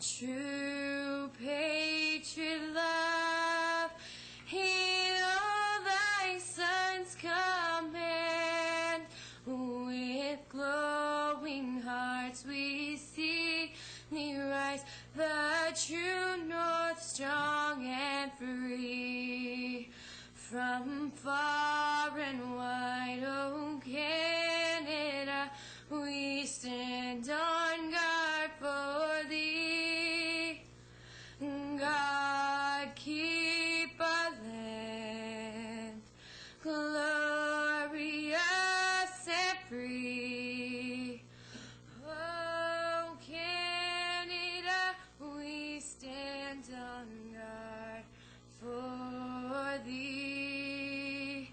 true patriot love, heed all thy son's command. With glowing hearts we see thee rise, the true north, strong and free. From far and wide, oh Canada, we stand on guard for thee. God, keep our land glorious and free. Oh Canada, we stand on guard for thee.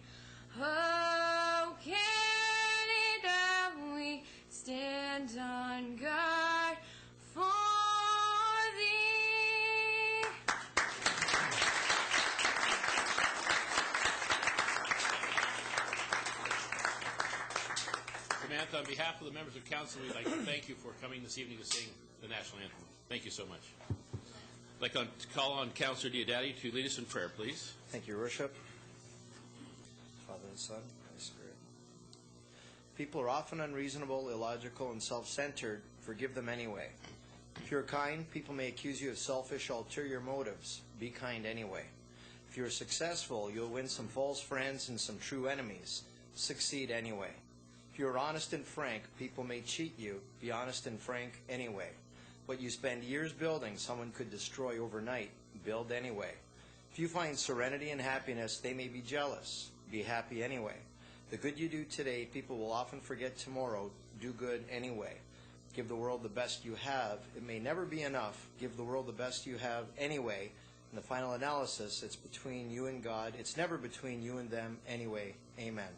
Oh Canada, we stand on guard for thee. Samantha, on behalf of the members of council, we'd like to thank you for coming this evening to sing the national anthem. Thank you so much. I'd like to call on Councillor Diodati to lead us in prayer, please. Thank you, Your Worship. Father and Son, Holy Spirit. People are often unreasonable, illogical, and self-centered. Forgive them anyway. If you're kind, people may accuse you of selfish, ulterior motives. Be kind anyway. If you're successful, you'll win some false friends and some true enemies. Succeed anyway. If you're honest and frank, people may cheat you. Be honest and frank anyway. What you spend years building, someone could destroy overnight. Build anyway. If you find serenity and happiness, they may be jealous. Be happy anyway. The good you do today, people will often forget tomorrow. Do good anyway. Give the world the best you have. It may never be enough. Give the world the best you have anyway. In the final analysis, it's between you and God. It's never between you and them anyway. Amen.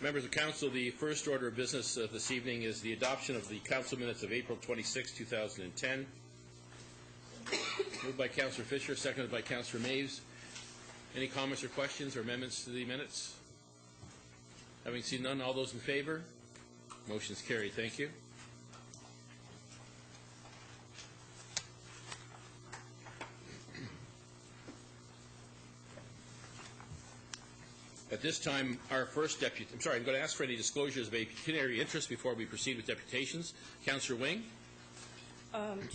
Members of Council, the first order of business this evening is the adoption of the Council minutes of April 26, 2010. Moved by Councillor Fisher, seconded by Councillor Maves. Any comments or questions or amendments to the minutes? Having seen none, all those in favor? Motion's carried. Thank you. At this time, our first deputy, I'm going to ask for any disclosures of a pecuniary interest before we proceed with deputations. Councillor Wing.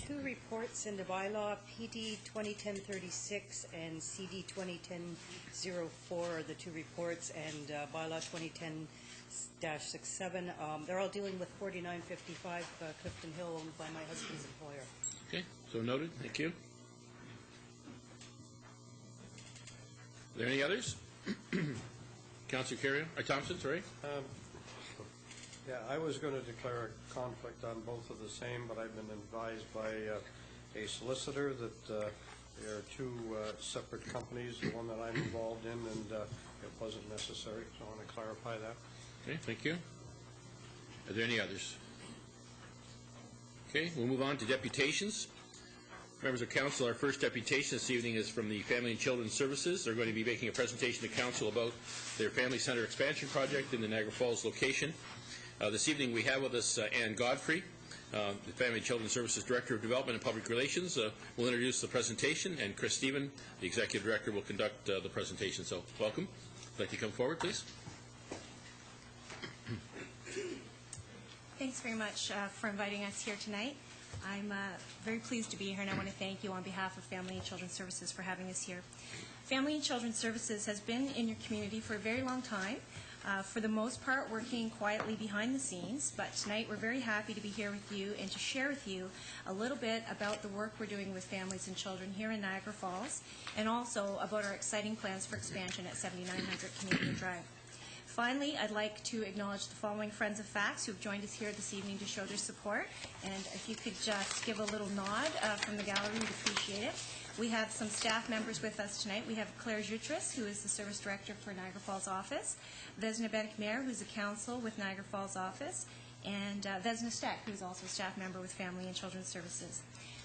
Two reports in the bylaw, PD 2010-36 and CD 2010-04 are the two reports, and bylaw 2010-67. They're all dealing with 4955 Clifton Hill, owned by my husband's employer. Okay, so noted. Thank you. Are there any others? Councillor Thompson, sorry. Yeah, I was going to declare a conflict on both of the same, but I've been advised by a solicitor that there are two separate companies, the one that I'm involved in, and it wasn't necessary, so I want to clarify that. Okay, thank you. Are there any others? Okay, we'll move on to deputations. Members of Council, our first deputation this evening is from the Family and Children's Services. They're going to be making a presentation to Council about their Family Centre expansion project in the Niagara Falls location. This evening we have with us Ann Godfrey, the Family and Children's Services Director of Development and Public Relations. Will introduce the presentation, and Chris Stephen, the Executive Director, will conduct the presentation. So welcome. If you'd like to come forward, please. Thanks very much for inviting us here tonight. I'm very pleased to be here, and I want to thank you on behalf of Family and Children's Services for having us here. Family and Children's Services has been in your community for a very long time. for the most part working quietly behind the scenes, but tonight we're very happy to be here with you and to share with you a little bit about the work we're doing with families and children here in Niagara Falls, and also about our exciting plans for expansion at 7900 Canadian Drive. Finally, I'd like to acknowledge the following friends of FACTS who have joined us here this evening to show their support, and if you could just give a little nod from the gallery, we'd appreciate it. We have some staff members with us tonight. We have Claire Jutras, who is the Service Director for Niagara Falls Office, Vesna Benek-Mayer, who's a counsel with Niagara Falls Office, and Vesna Steck, who's also a staff member with Family and Children's Services.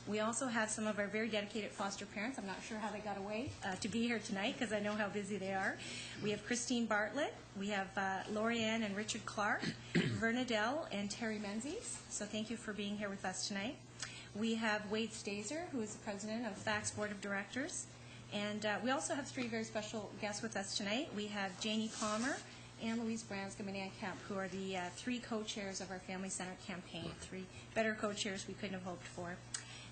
We also have some of our very dedicated foster parents. I'm not sure how they got away to be here tonight because I know how busy they are. We have Christine Bartlett. We have Lorianne and Richard Clark, Verna Dell, and Terry Menzies. So thank you for being here with us tonight. We have Wade Stazer, who is the president of FACTS Board of Directors. And we also have three very special guests with us tonight. We have Janie Palmer and Louise Branscombe and Ann Kemp, who are the three co-chairs of our Family Center campaign. Three better co-chairs we couldn't have hoped for.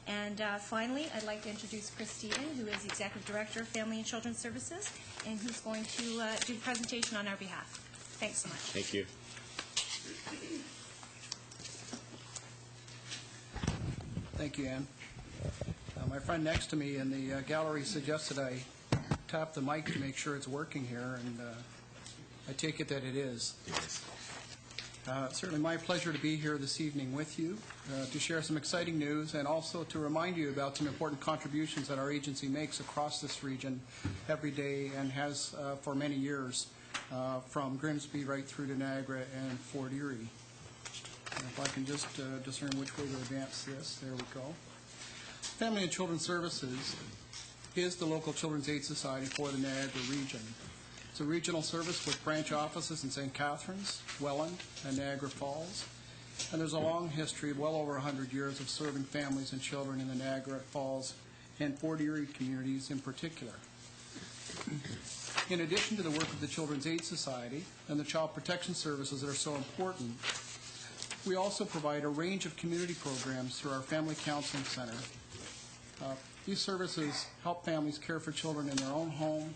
And finally, I'd like to introduce Chris Stephen, who is the Executive Director of Family and Children's Services, and who's going to do the presentation on our behalf. Thanks so much. Thank you. Thank you, Ann. My friend next to me in the gallery suggested I tap the mic to make sure it's working here, and I take it that it is. Yes. Certainly my pleasure to be here this evening with you to share some exciting news and also to remind you about some important contributions that our agency makes across this region every day and has for many years, from Grimsby right through to Niagara and Fort Erie. And if I can just discern which way to advance this, there we go. Family and Children's Services is the local Children's Aid Society for the Niagara region. It's a regional service with branch offices in St. Catharines, Welland, and Niagara Falls. And there's a long history of well over 100 years of serving families and children in the Niagara Falls and Fort Erie communities in particular. In addition to the work of the Children's Aid Society and the child protection services that are so important, we also provide a range of community programs through our Family Counseling Center. These services help families care for children in their own home.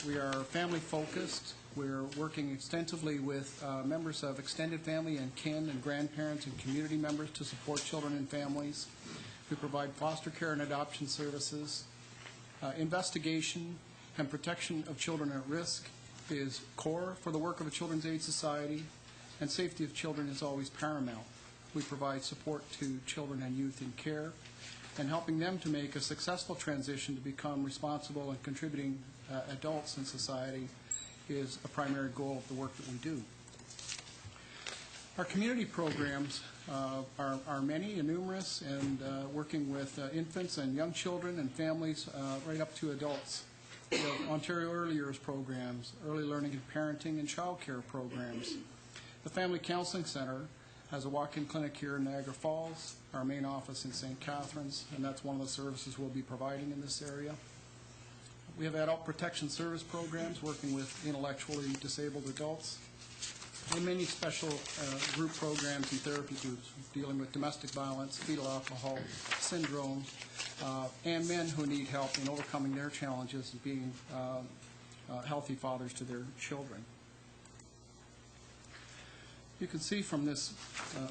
We are family-focused. We're working extensively with members of extended family and kin and grandparents and community members to support children and families. We provide foster care and adoption services. Investigation and protection of children at risk is core for the work of a Children's Aid Society, and safety of children is always paramount. We provide support to children and youth in care, and helping them to make a successful transition to become responsible and contributing adults in society is a primary goal of the work that we do. Our community programs are many and numerous, and working with infants and young children and families right up to adults. We have Ontario Early Years programs, early learning and parenting, and child care programs. The Family Counseling Center has a walk-in clinic here in Niagara Falls, our main office in St. Catharines, and that's one of the services we'll be providing in this area. We have adult protection service programs working with intellectually disabled adults, and many special group programs and therapy groups dealing with domestic violence, fetal alcohol syndrome, and men who need help in overcoming their challenges and being healthy fathers to their children. You can see from this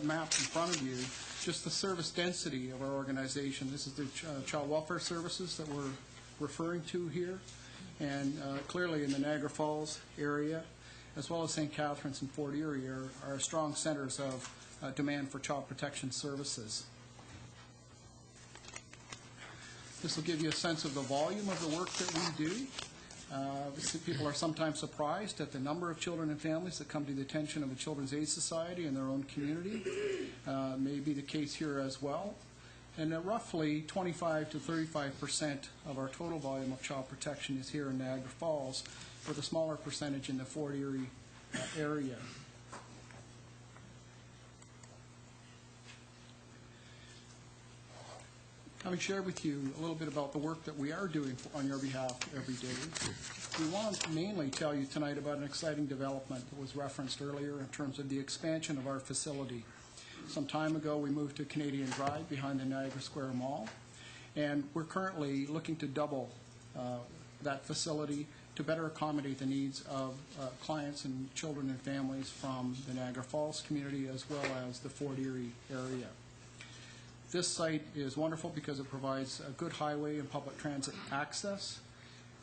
map in front of you just the service density of our organization. This is the child welfare services that we're referring to here, and clearly in the Niagara Falls area, as well as St. Catharines and Fort Erie, are strong centers of demand for child protection services. This will give you a sense of the volume of the work that we do. People are sometimes surprised at the number of children and families that come to the attention of the Children's Aid Society in their own community. May be the case here as well. And roughly 25 to 35% of our total volume of child protection is here in Niagara Falls, with a smaller percentage in the Fort Erie area. Having shared with you a little bit about the work that we are doing on your behalf every day, we want to mainly tell you tonight about an exciting development that was referenced earlier in terms of the expansion of our facility. Some time ago, we moved to Canadian Drive behind the Niagara Square Mall, and we're currently looking to double that facility to better accommodate the needs of clients and children and families from the Niagara Falls community as well as the Fort Erie area. This site is wonderful because it provides a good highway and public transit access.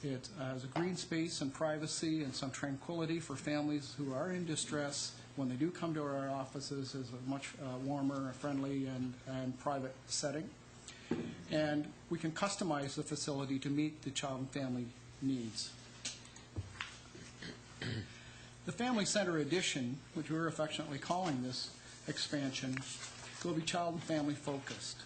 It has a green space and privacy and some tranquility for families who are in distress. When they do come to our offices, is a much warmer, friendly, and private setting. And we can customize the facility to meet the child and family needs. The Family Center Edition, which we're affectionately calling this expansion, will be child and family focused.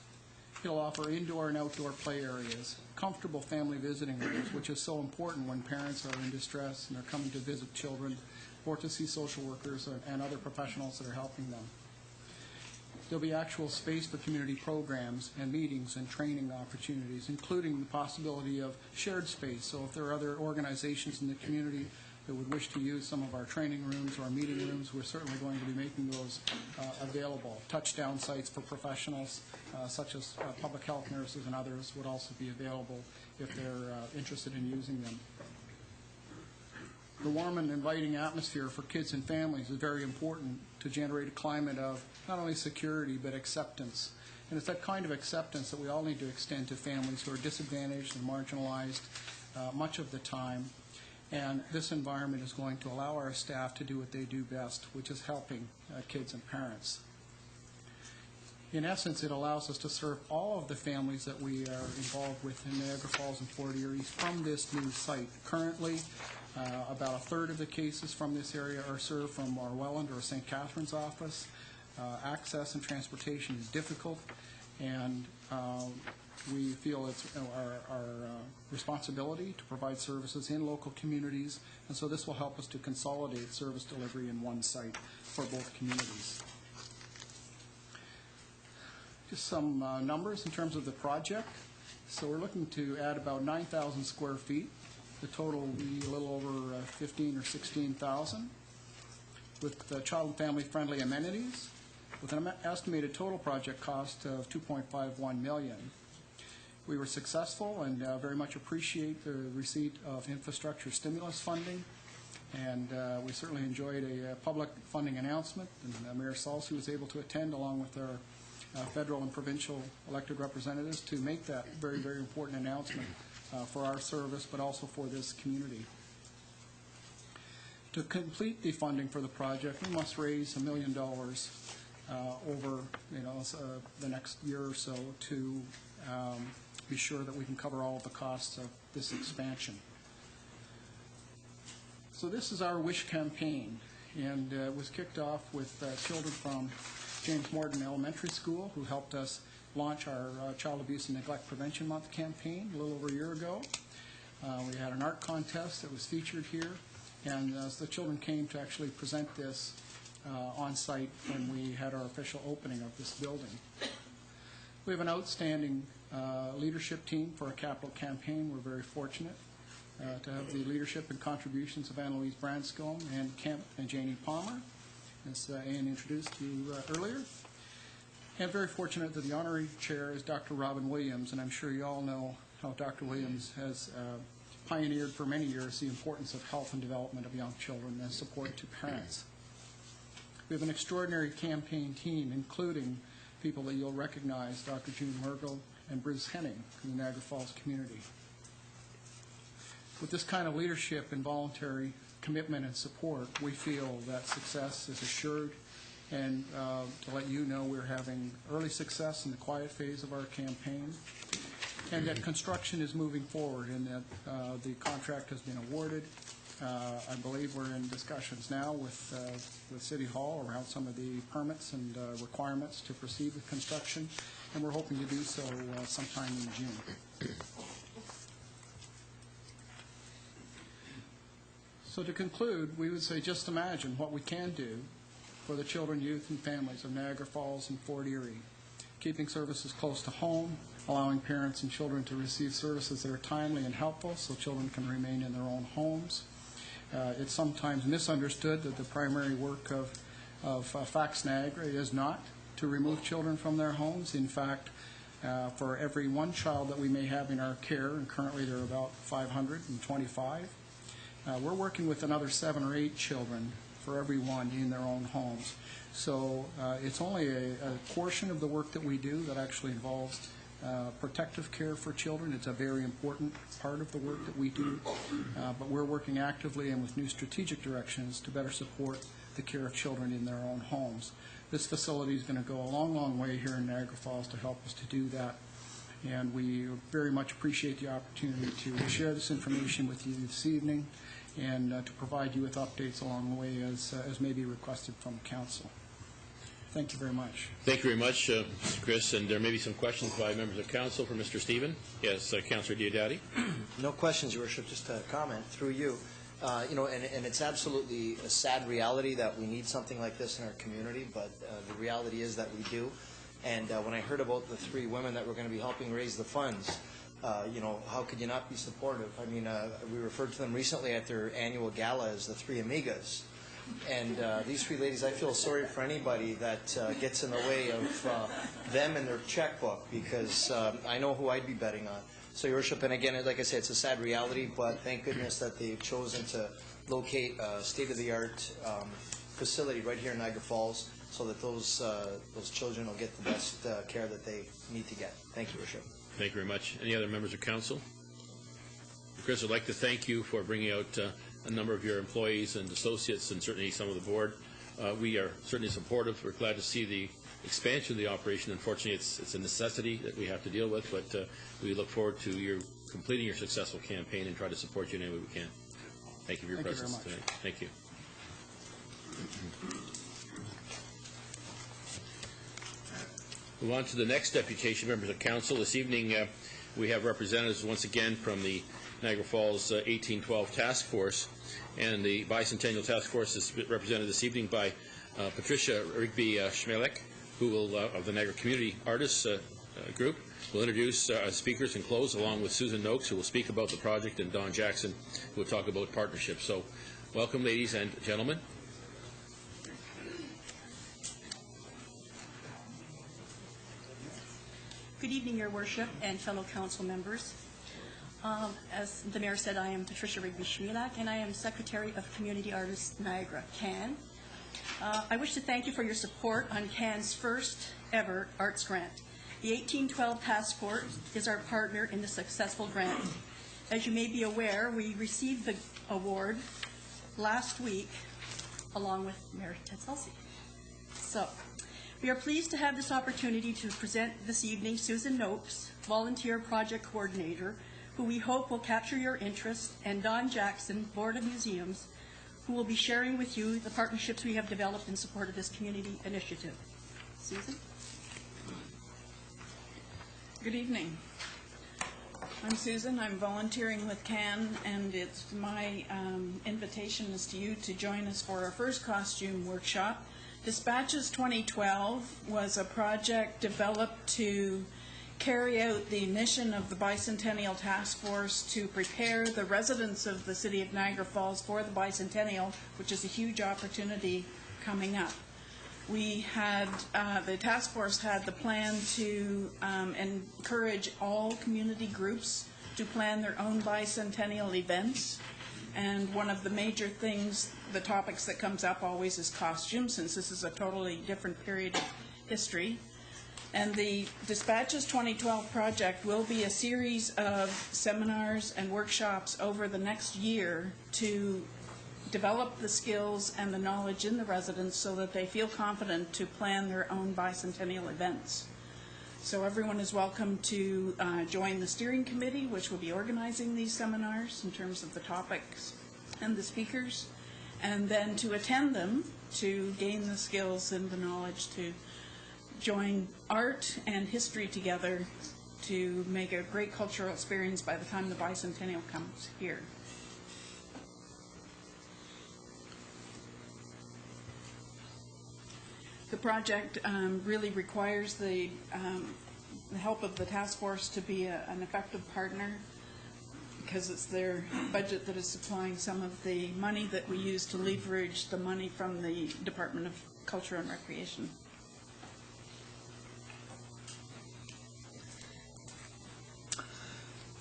It'll offer indoor and outdoor play areas, comfortable family visiting rooms, which is so important when parents are in distress and are coming to visit children or to see social workers and other professionals that are helping them. There'll be actual space for community programs and meetings and training opportunities, including the possibility of shared space. So if there are other organizations in the community that would wish to use some of our training rooms or our meeting rooms, we're certainly going to be making those available. Touchdown sites for professionals, such as public health nurses and others, would also be available if they're interested in using them. The warm and inviting atmosphere for kids and families is very important to generate a climate of not only security but acceptance. And it's that kind of acceptance that we all need to extend to families who are disadvantaged and marginalized much of the time. And this environment is going to allow our staff to do what they do best, which is helping kids and parents. In essence, it allows us to serve all of the families that we are involved with in Niagara Falls and Fort Erie from this new site. Currently, about a third of the cases from this area are served from our Welland or St. Catharines office. Access and transportation is difficult, and we feel it's our responsibility to provide services in local communities, and so this will help us to consolidate service delivery in one site for both communities. Just some numbers in terms of the project. So we're looking to add about 9,000 square feet. The total will be a little over 15 or 16,000 with child and family friendly amenities with an estimated total project cost of $2.51 million. We were successful and very much appreciate the receipt of infrastructure stimulus funding, and we certainly enjoyed a public funding announcement, and Mayor Salsi was able to attend along with our federal and provincial elected representatives to make that very, very important announcement for our service, but also for this community. To complete the funding for the project, we must raise $1 million over the next year or so to be sure that we can cover all of the costs of this expansion. So this is our WISH campaign, and it was kicked off with children from James Morton Elementary School who helped us launch our Child Abuse and Neglect Prevention Month campaign a little over a year ago. We had an art contest that was featured here, and the children came to actually present this on site when we had our official opening of this building. We have an outstanding leadership team for a capital campaign. We're very fortunate to have the leadership and contributions of Anne-Louise Branscombe, Ann Kemp, and Janie Palmer, as Ann introduced you earlier. And very fortunate that the honorary chair is Dr. Robin Williams, and I'm sure you all know how Dr. Williams has pioneered for many years the importance of health and development of young children and support to parents. We have an extraordinary campaign team, including people that you'll recognize, Dr. June Mergel and Bruce Henning from the Niagara Falls community. With this kind of leadership and voluntary commitment and support, we feel that success is assured. And to let you know, we're having early success in the quiet phase of our campaign, and that construction is moving forward, and that the contract has been awarded. I believe we're in discussions now with City Hall around some of the permits and requirements to proceed with construction, and we're hoping to do so sometime in June. So to conclude, we would say just imagine what we can do for the children, youth, and families of Niagara Falls and Fort Erie, keeping services close to home, allowing parents and children to receive services that are timely and helpful so children can remain in their own homes. It's sometimes misunderstood that the primary work of FACTS Niagara is not to remove children from their homes. In fact, for every one child that we may have in our care, and currently there are about 525, we're working with another 7 or 8 children for every one in their own homes. So it's only a portion of the work that we do that actually involves protective care for children. It's a very important part of the work that we do, but we're working actively and with new strategic directions to better support the care of children in their own homes. This facility is going to go a long, long way here in Niagara Falls to help us to do that, and we very much appreciate the opportunity to share this information with you this evening and to provide you with updates along the way as may be requested from council. Thank you very much. Thank you very much, Mr. Chris. And there may be some questions by members of council for Mr. Stephen. Yes, Councillor Diodati. No questions, Your Worship, just a comment through you. And it's absolutely a sad reality that we need something like this in our community, but the reality is that we do. And when I heard about the 3 women that were going to be helping raise the funds, how could you not be supportive? I mean, we referred to them recently at their annual gala as the 3 Amigas. And these 3 ladies, I feel sorry for anybody that gets in the way of them and their checkbook, because I know who I'd be betting on. So, Your Worship, and again, like I said, it's a sad reality, but thank goodness that they've chosen to locate a state-of-the-art facility right here in Niagara Falls so that those children will get the best care that they need to get. Thank you, Your Worship. Thank you very much. Any other members of council? Chris, I'd like to thank you for bringing out a number of your employees and associates, and certainly some of the board. We are certainly supportive. We're glad to see the expansion of the operation. Unfortunately, it's a necessity that we have to deal with, but we look forward to your completing your successful campaign and try to support you in any way we can. Thank you for your presence tonight. Thank you. Move on to the next deputation, members of council. This evening we have representatives once again from the Niagara Falls 1812 Task Force, and the Bicentennial Task Force is represented this evening by Patricia Rigby-Schmelek, who will, of the Niagara Community Artists Group, will introduce speakers and close, along with Susan Noakes, who will speak about the project, and Don Jackson, who will talk about partnerships. So, welcome, ladies and gentlemen. Good evening, Your Worship and fellow council members. As the Mayor said, I am Patricia Rigby-Schmelek, and I am Secretary of Community Artists Niagara, CAN. I wish to thank you for your support on CAN's first ever arts grant. The 1812 Task Force is our partner in the successful grant. As you may be aware, we received the award last week along with Mayor Tetzelsi. So, we are pleased to have this opportunity to present this evening Susan Noakes, Volunteer Project Coordinator, who we hope will capture your interest, and Don Jackson, Board of Museums, who will be sharing with you the partnerships we have developed in support of this community initiative. Susan? Good evening. I'm Susan. I'm volunteering with CAN, and it's my invitation is to you to join us for our first costume workshop. Dispatches 2012 was a project developed to carry out the mission of the Bicentennial Task Force to prepare the residents of the city of Niagara Falls for the Bicentennial, which is a huge opportunity coming up. We had, the task force had the plan to encourage all community groups to plan their own bicentennial events. And one of the major things, the topics that comes up always is costume, since this is a totally different period of history. And the Dispatches 2012 project will be a series of seminars and workshops over the next year to develop the skills and the knowledge in the residents so that they feel confident to plan their own bicentennial events. So everyone is welcome to join the steering committee, which will be organizing these seminars in terms of the topics and the speakers, and then to attend them to gain the skills and the knowledge to join art and history together to make a great cultural experience by the time the bicentennial comes here. The project really requires the help of the task force to be an effective partner, because it's their budget that is supplying some of the money that we use to leverage the money from the Department of Culture and Recreation.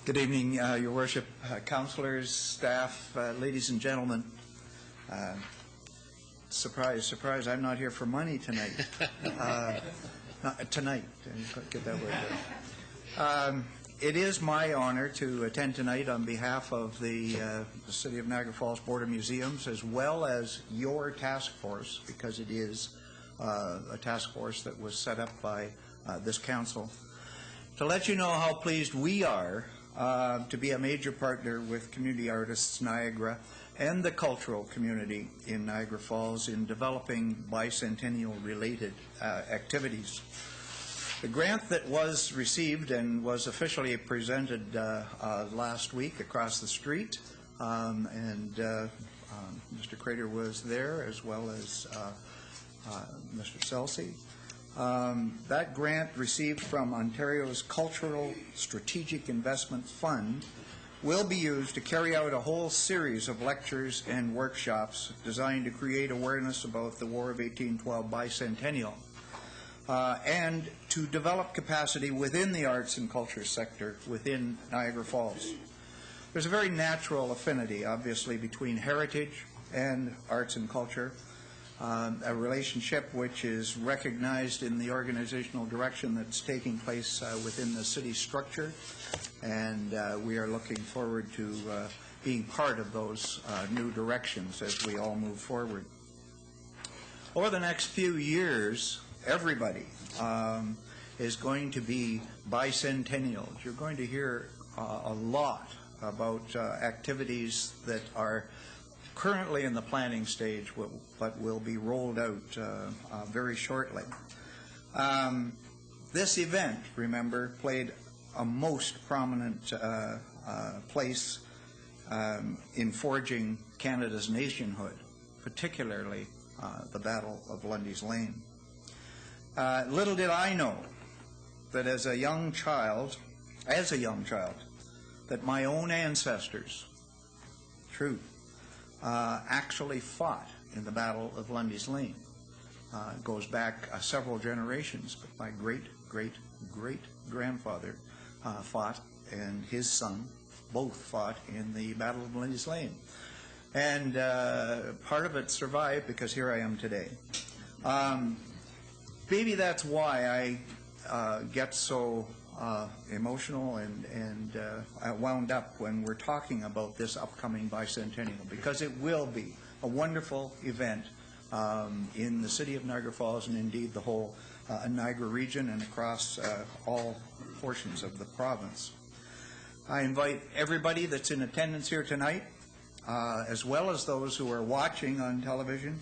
Good evening, Your Worship, councillors, staff, ladies and gentlemen. Surprise, surprise, I'm not here for money tonight. Not tonight, get that word right. It is my honor to attend tonight on behalf of the City of Niagara Falls Board of Museums, as well as your task force, because it is a task force that was set up by this council, to let you know how pleased we are to be a major partner with Community Artists Niagara and the cultural community in Niagara Falls in developing bicentennial-related activities. The grant that was received and was officially presented last week across the street, and Mr. Crater was there, as well as Mr. Selsey. That grant received from Ontario's Cultural Strategic Investment Fund will be used to carry out a whole series of lectures and workshops designed to create awareness about the War of 1812 bicentennial and to develop capacity within the arts and culture sector within Niagara Falls. There's a very natural affinity, obviously, between heritage and arts and culture. A relationship which is recognized in the organizational direction that's taking place within the city structure, and we are looking forward to being part of those new directions as we all move forward. Over the next few years, everybody is going to be bicentennials. You're going to hear a lot about activities that are currently in the planning stage, but will be rolled out very shortly. This event, remember, played a most prominent place in forging Canada's nationhood, particularly the Battle of Lundy's Lane. Little did I know that as a young child, that my own ancestors, true, actually fought in the Battle of Lundy's Lane. It goes back several generations, but my great-great-great-grandfather fought, and his son both fought in the Battle of Lundy's Lane. And part of it survived because here I am today. Maybe that's why I get so emotional and wound up when we're talking about this upcoming bicentennial, because it will be a wonderful event in the city of Niagara Falls and indeed the whole Niagara region and across all portions of the province. I invite everybody that's in attendance here tonight, as well as those who are watching on television,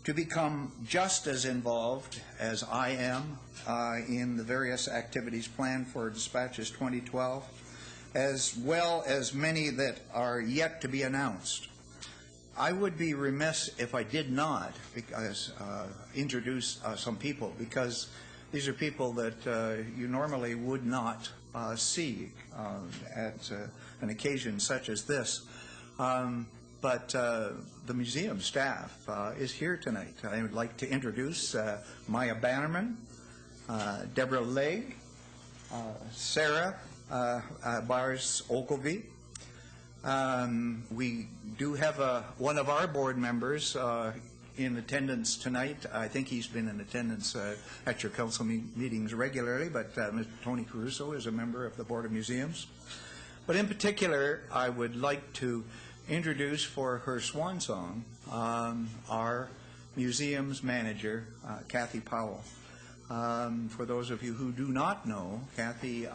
to become just as involved as I am in the various activities planned for Dispatches 2012, as well as many that are yet to be announced. I would be remiss if I did not introduce some people, because these are people that you normally would not see at an occasion such as this. But the museum staff is here tonight. I would like to introduce Maya Bannerman, Deborah Legg, Sarah Bars Ogilvie. We do have one of our board members in attendance tonight. I think he's been in attendance at your council meetings regularly, but Mr. Tony Caruso is a member of the Board of Museums. But in particular, I would like to introduce for her swan song our museum's manager, Kathy Powell. For those of you who do not know, Kathy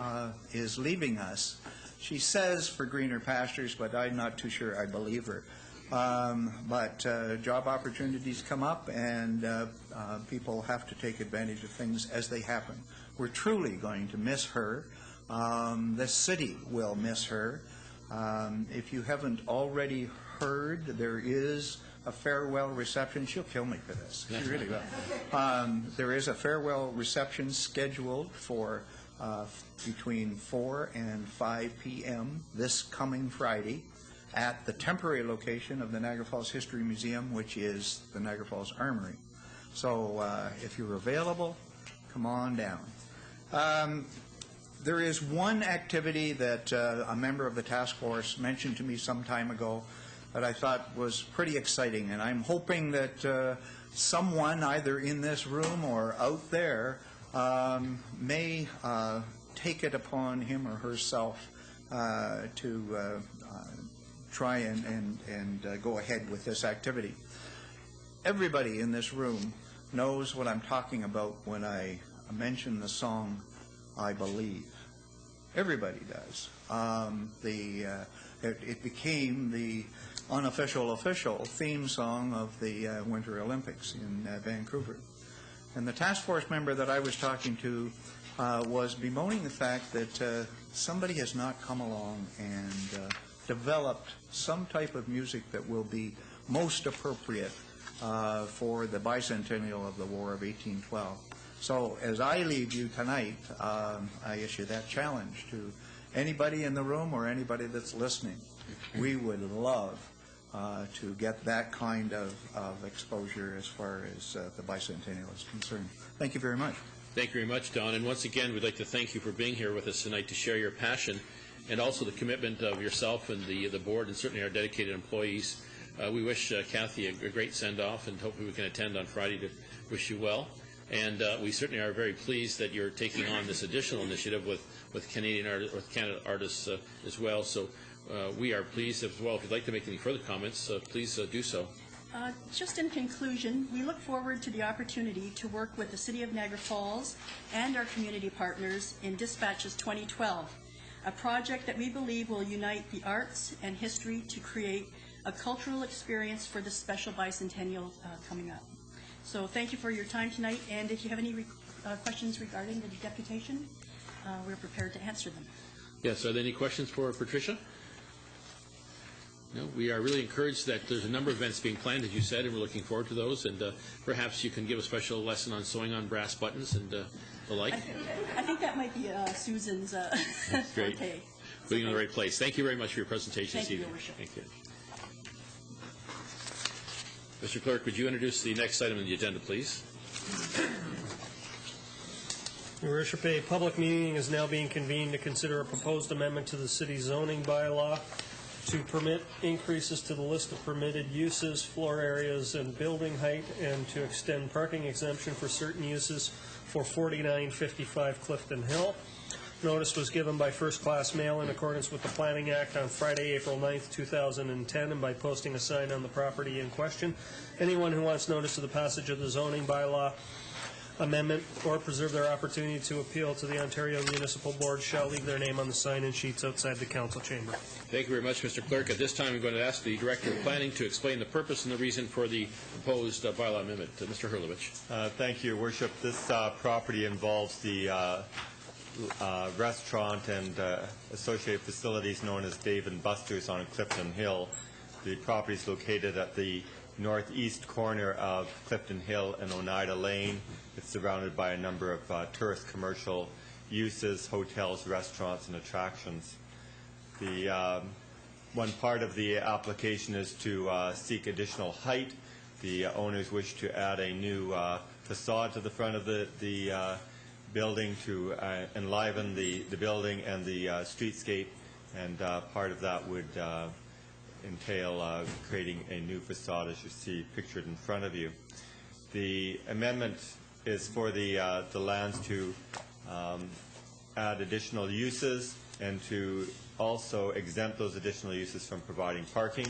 is leaving us. She says for greener pastures, but I'm not too sure I believe her. But job opportunities come up, and people have to take advantage of things as they happen. We're truly going to miss her. The city will miss her. If you haven't already heard, there is a farewell reception. She'll kill me for this. She really will. There is a farewell reception scheduled for between 4 and 5 p.m. this coming Friday at the temporary location of the Niagara Falls History Museum, which is the Niagara Falls Armory. So if you're available, come on down. There is one activity that a member of the task force mentioned to me some time ago that I thought was pretty exciting, and I'm hoping that someone, either in this room or out there, may take it upon him or herself to try and go ahead with this activity. Everybody in this room knows what I'm talking about when I mention the song I Believe. Everybody does. It became the unofficial official theme song of the Winter Olympics in Vancouver. And the task force member that I was talking to was bemoaning the fact that somebody has not come along and developed some type of music that will be most appropriate for the bicentennial of the War of 1812. So as I leave you tonight, I issue that challenge to anybody in the room or anybody that's listening. We would love to get that kind of exposure as far as the bicentennial is concerned. Thank you very much. Thank you very much, Don. And once again, we'd like to thank you for being here with us tonight to share your passion and also the commitment of yourself and the board and certainly our dedicated employees. We wish Kathy a great send-off, and hopefully we can attend on Friday to wish you well. And we certainly are very pleased that you're taking on this additional initiative with Canada artists as well. So we are pleased as well. If you'd like to make any further comments, please do so. Just in conclusion, we look forward to the opportunity to work with the City of Niagara Falls and our community partners in Dispatches 2012, a project that we believe will unite the arts and history to create a cultural experience for the special bicentennial coming up. So thank you for your time tonight, and if you have any questions regarding the deputation, we're prepared to answer them. Yes, are there any questions for Patricia? No, we are really encouraged that there's a number of events being planned, as you said, and we're looking forward to those, and perhaps you can give a special lesson on sewing on brass buttons and the like. I think that might be Susan's Great. forte. Putting you in the right place. Thank you very much for your presentation this evening. Thank you, Your Worship. Thank you. Mr. Clerk, would you introduce the next item on the agenda, please? Your Worship, a public meeting is now being convened to consider a proposed amendment to the city zoning bylaw to permit increases to the list of permitted uses, floor areas, and building height, and to extend parking exemption for certain uses for 4955 Clifton Hill. Notice was given by first-class mail in accordance with the Planning Act on Friday, April 9th, 2010, and by posting a sign on the property in question. Anyone who wants notice of the passage of the zoning bylaw amendment or preserve their opportunity to appeal to the Ontario Municipal Board shall leave their name on the sign-in sheets outside the council chamber. Thank you very much, Mr. Clerk. At this time, I'm going to ask the Director of Planning to explain the purpose and the reason for the proposed bylaw amendment. Mr. Hurlovich. Thank you, Your Worship. This property involves the restaurant and associated facilities known as Dave & Buster's on Clifton Hill. The property is located at the northeast corner of Clifton Hill and Oneida Lane. It's surrounded by a number of tourist commercial uses, hotels, restaurants, and attractions. The one part of the application is to seek additional height. The owners wish to add a new facade to the front of the building to enliven the building and the streetscape, and part of that would entail creating a new facade, as you see pictured in front of you. The amendment is for the lands to add additional uses and to also exempt those additional uses from providing parking.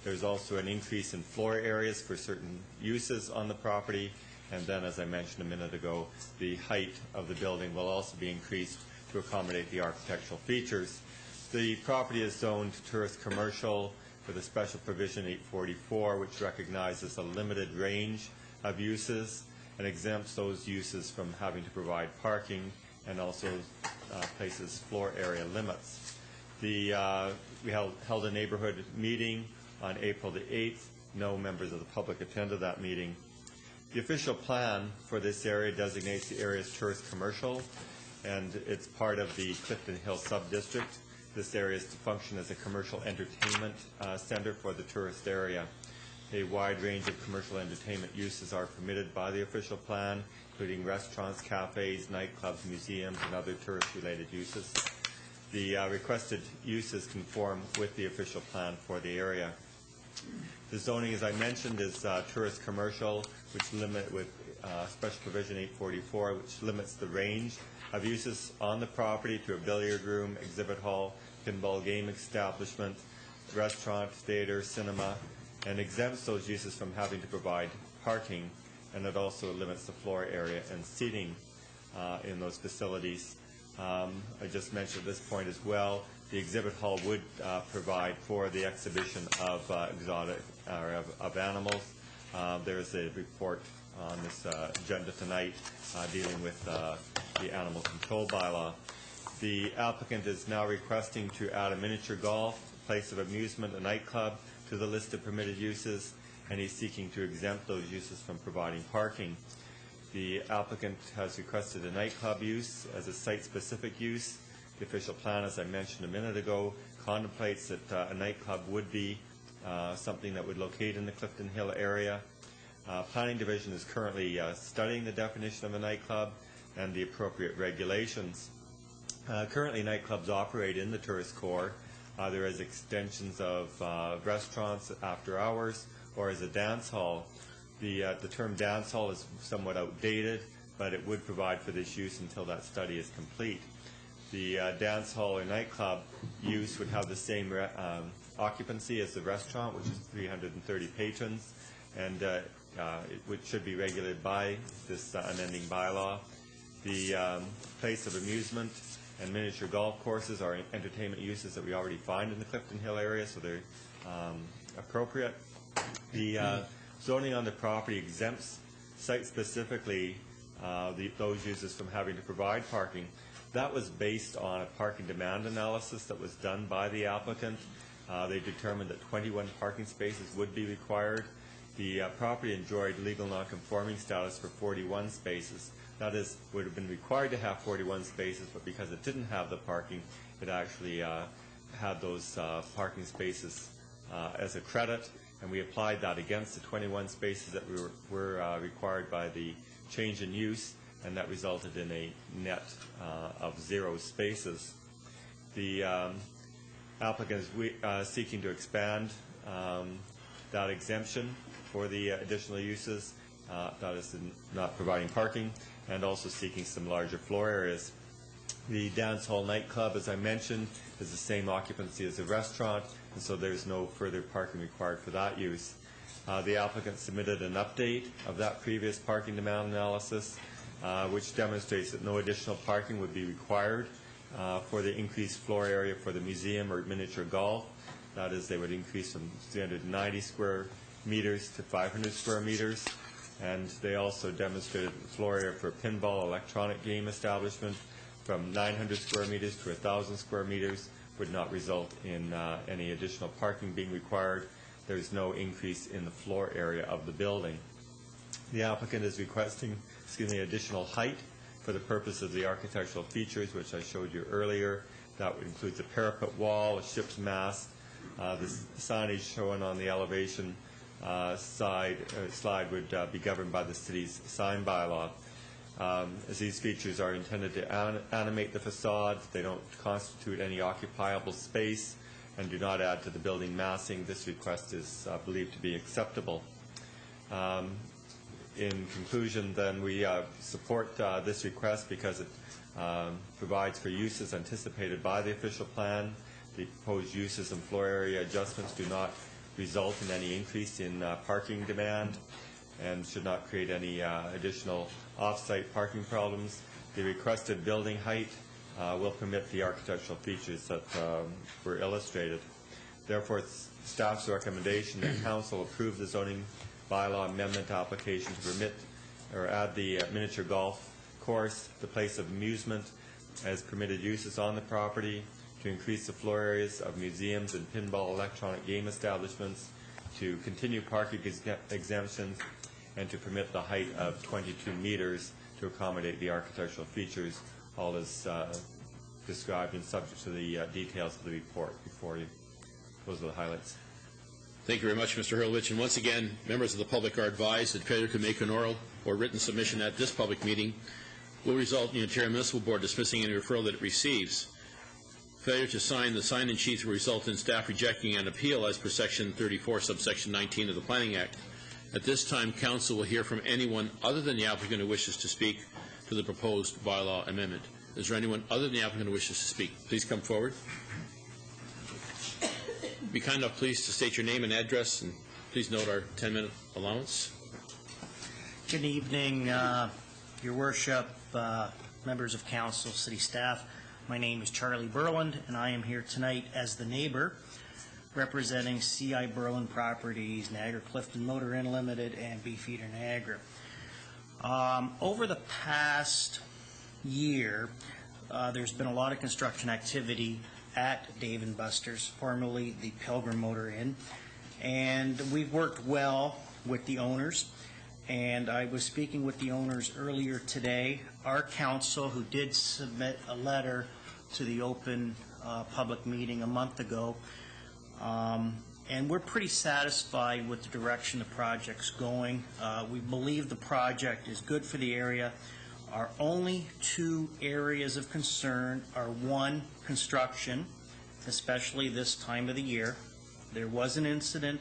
There's also an increase in floor areas for certain uses on the property, and then, as I mentioned a minute ago, the height of the building will also be increased to accommodate the architectural features. The property is zoned tourist commercial with a special provision 844, which recognizes a limited range of uses and exempts those uses from having to provide parking, and also places floor area limits. We held a neighborhood meeting on April the 8th. No members of the public attended that meeting. The official plan for this area designates the area as tourist commercial, and it's part of the Clifton Hill sub-district. This area is to function as a commercial entertainment center for the tourist area. A wide range of commercial entertainment uses are permitted by the official plan, including restaurants, cafes, nightclubs, museums, and other tourist-related uses. The requested uses conform with the official plan for the area. The zoning, as I mentioned, is tourist commercial, which limit with special provision 844, which limits the range of uses on the property to a billiard room, exhibit hall, pinball game establishment, restaurant, theater, cinema, and exempts those uses from having to provide parking, and it also limits the floor area and seating in those facilities. I just mentioned at this point as well, the exhibit hall would provide for the exhibition of exotic or of animals. There is a report on this agenda tonight dealing with the animal control bylaw. The applicant is now requesting to add a miniature golf, place of amusement, a nightclub to the list of permitted uses, and he's seeking to exempt those uses from providing parking. The applicant has requested a nightclub use as a site-specific use. The official plan, as I mentioned a minute ago, contemplates that a nightclub would be something that would locate in the Clifton Hill area. Planning Division is currently studying the definition of a nightclub and the appropriate regulations. Currently, nightclubs operate in the tourist core, either as extensions of restaurants after hours or as a dance hall. The term dance hall is somewhat outdated, but it would provide for this use until that study is complete. The dance hall or nightclub use would have the same occupancy as the restaurant, which is 330 patrons, and should be regulated by this amending bylaw. The place of amusement and miniature golf courses are entertainment uses that we already find in the Clifton Hill area, so they're appropriate. The zoning on the property exempts site-specifically those uses from having to provide parking. That was based on a parking demand analysis that was done by the applicant. They determined that 21 parking spaces would be required. The property enjoyed legal non-conforming status for 41 spaces. That is, would have been required to have 41 spaces, but because it didn't have the parking, it actually had those parking spaces as a credit, and we applied that against the 21 spaces that were required by the change in use, and that resulted in a net of 0 spaces. The applicant is seeking to expand that exemption for the additional uses, that is not providing parking, and also seeking some larger floor areas. The dance hall nightclub, as I mentioned, is the same occupancy as a restaurant, and so there's no further parking required for that use. The applicant submitted an update of that previous parking demand analysis, which demonstrates that no additional parking would be required for the increased floor area for the museum or miniature golf. That is, they would increase from 390 square meters to 500 square meters. And they also demonstrated the floor area for a pinball electronic game establishment from 900 square meters to 1,000 square meters would not result in any additional parking being required. There is no increase in the floor area of the building. The applicant is requesting, additional height for the purpose of the architectural features, which I showed you earlier. That would include a parapet wall, a ship's mast. The signage shown on the elevation slide would be governed by the city's sign bylaw. As these features are intended to animate the facade, they don't constitute any occupiable space and do not add to the building massing. This request is believed to be acceptable. In conclusion, then, we support this request because it provides for uses anticipated by the official plan. The proposed uses and floor area adjustments do not result in any increase in parking demand and should not create any additional off-site parking problems. The requested building height will permit the architectural features that were illustrated. Therefore, it's staff's recommendation that council approve the zoning bylaw amendment application to permit or add the miniature golf course, the place of amusement as permitted uses on the property, to increase the floor areas of museums and pinball electronic game establishments, to continue parking exemptions, and to permit the height of 22 meters to accommodate the architectural features, all as described and subject to the details of the report before you. Those are the highlights. Thank you very much, Mr. Hurlovich. And once again, members of the public are advised that failure to make an oral or written submission at this public meeting will result in the Ontario Municipal Board dismissing any referral that it receives. Failure to sign the sign-in sheets will result in staff rejecting an appeal as per Section 34, subsection 19 of the Planning Act. At this time, Council will hear from anyone other than the applicant who wishes to speak to the proposed bylaw amendment. Is there anyone other than the applicant who wishes to speak? Please come forward. Be kind enough, please, to state your name and address, and please note our 10-minute allowance. Good evening, Your Worship, members of Council, City staff. My name is Charlie Berland, and I am here tonight as the neighbor representing C.I. Berland Properties, Niagara Clifton Motor Inn Limited, and Beefeater Niagara. Over the past year, there's been a lot of construction activity at Dave & Buster's, formerly the Pilgrim Motor Inn, and we've worked well with the owners. And I was speaking with the owners earlier today. Our council, who did submit a letter to the open public meeting a month ago, and we're pretty satisfied with the direction the project's going. We believe the project is good for the area. Our only two areas of concern are, one, construction, especially this time of the year. There was an incident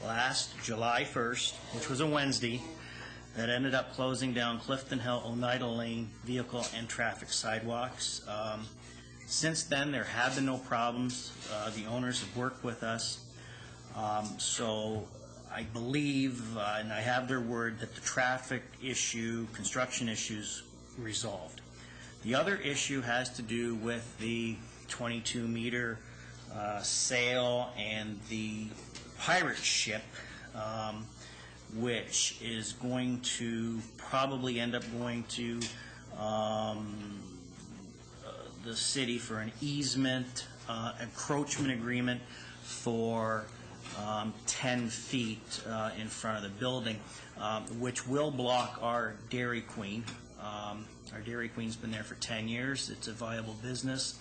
last July 1st, which was a Wednesday, that ended up closing down Clifton Hill, Oneida Lane, vehicle and traffic sidewalks. Since then, there have been no problems. The owners have worked with us. So I believe, and I have their word, that the traffic issue, construction issues resolved. The other issue has to do with the 22-meter sail and the pirate ship, which is going to probably end up going to the city for an easement, encroachment agreement for 10 feet in front of the building, which will block our Dairy Queen. Our Dairy Queen's been there for 10 years. It's a viable business,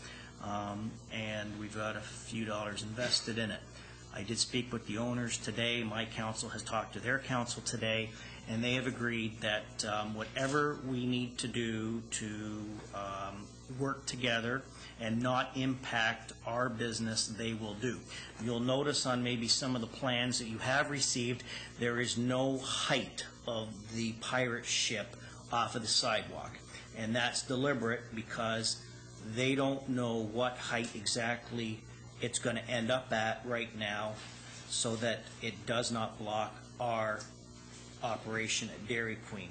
and we've got a few dollars invested in it. I did speak with the owners today. My council has talked to their council today, and they have agreed that whatever we need to do to work together and not impact our business, they will do. You'll notice on maybe some of the plans that you have received, there is no height of the pirate ship off of the sidewalk. And that's deliberate because they don't know what height exactly it's going to end up at right now, so that it does not block our operation at Dairy Queen.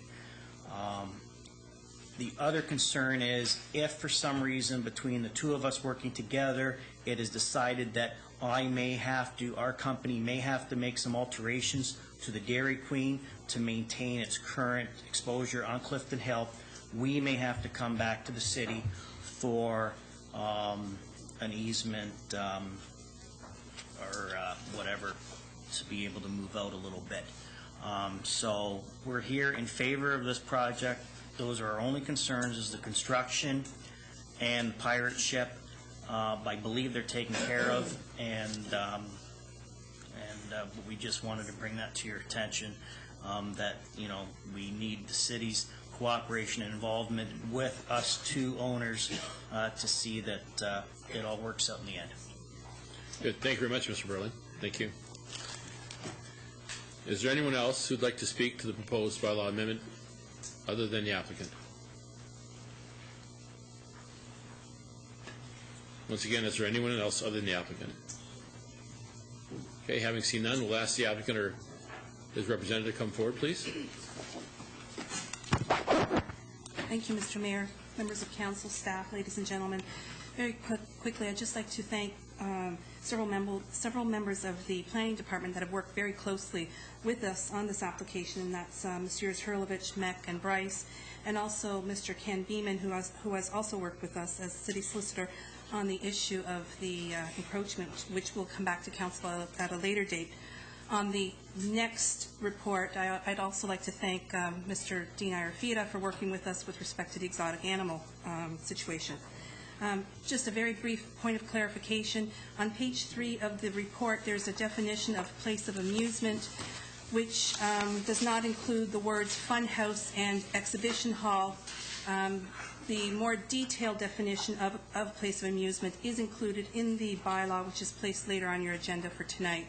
The other concern is if for some reason between the two of us working together it is decided that our company may have to make some alterations to the Dairy Queen to maintain its current exposure on Clifton Hill, we may have to come back to the city for an easement or whatever to be able to move out a little bit. So we're here in favor of this project. Those are our only concerns, is the construction and the pirate ship. I believe they're taken care of, and we just wanted to bring that to your attention, that we need the city's cooperation and involvement with us two owners to see that it all works out in the end. Good. Thank you very much, Mr. Berlin. Thank you. Is there anyone else who'd like to speak to the proposed bylaw amendment other than the applicant? Once again, is there anyone else other than the applicant? Okay, having seen none, we'll ask the applicant or his representative to come forward, please. Thank you, Mr. Mayor, members of council, staff, ladies and gentlemen. Very quickly, I'd just like to thank several members of the planning department that have worked very closely with us on this application, and that's Messrs. Hurlovich, Meck, and Bryce, and also Mr. Ken Beeman, who has also worked with us as city solicitor on the issue of the encroachment, which will come back to council at a later date. On the next report, I'd also like to thank Mr. Dean Irafita for working with us with respect to the exotic animal situation. Just a very brief point of clarification. On page 3 of the report, there's a definition of place of amusement, which does not include the words fun house and exhibition hall. The more detailed definition of place of amusement is included in the bylaw, which is placed later on your agenda for tonight,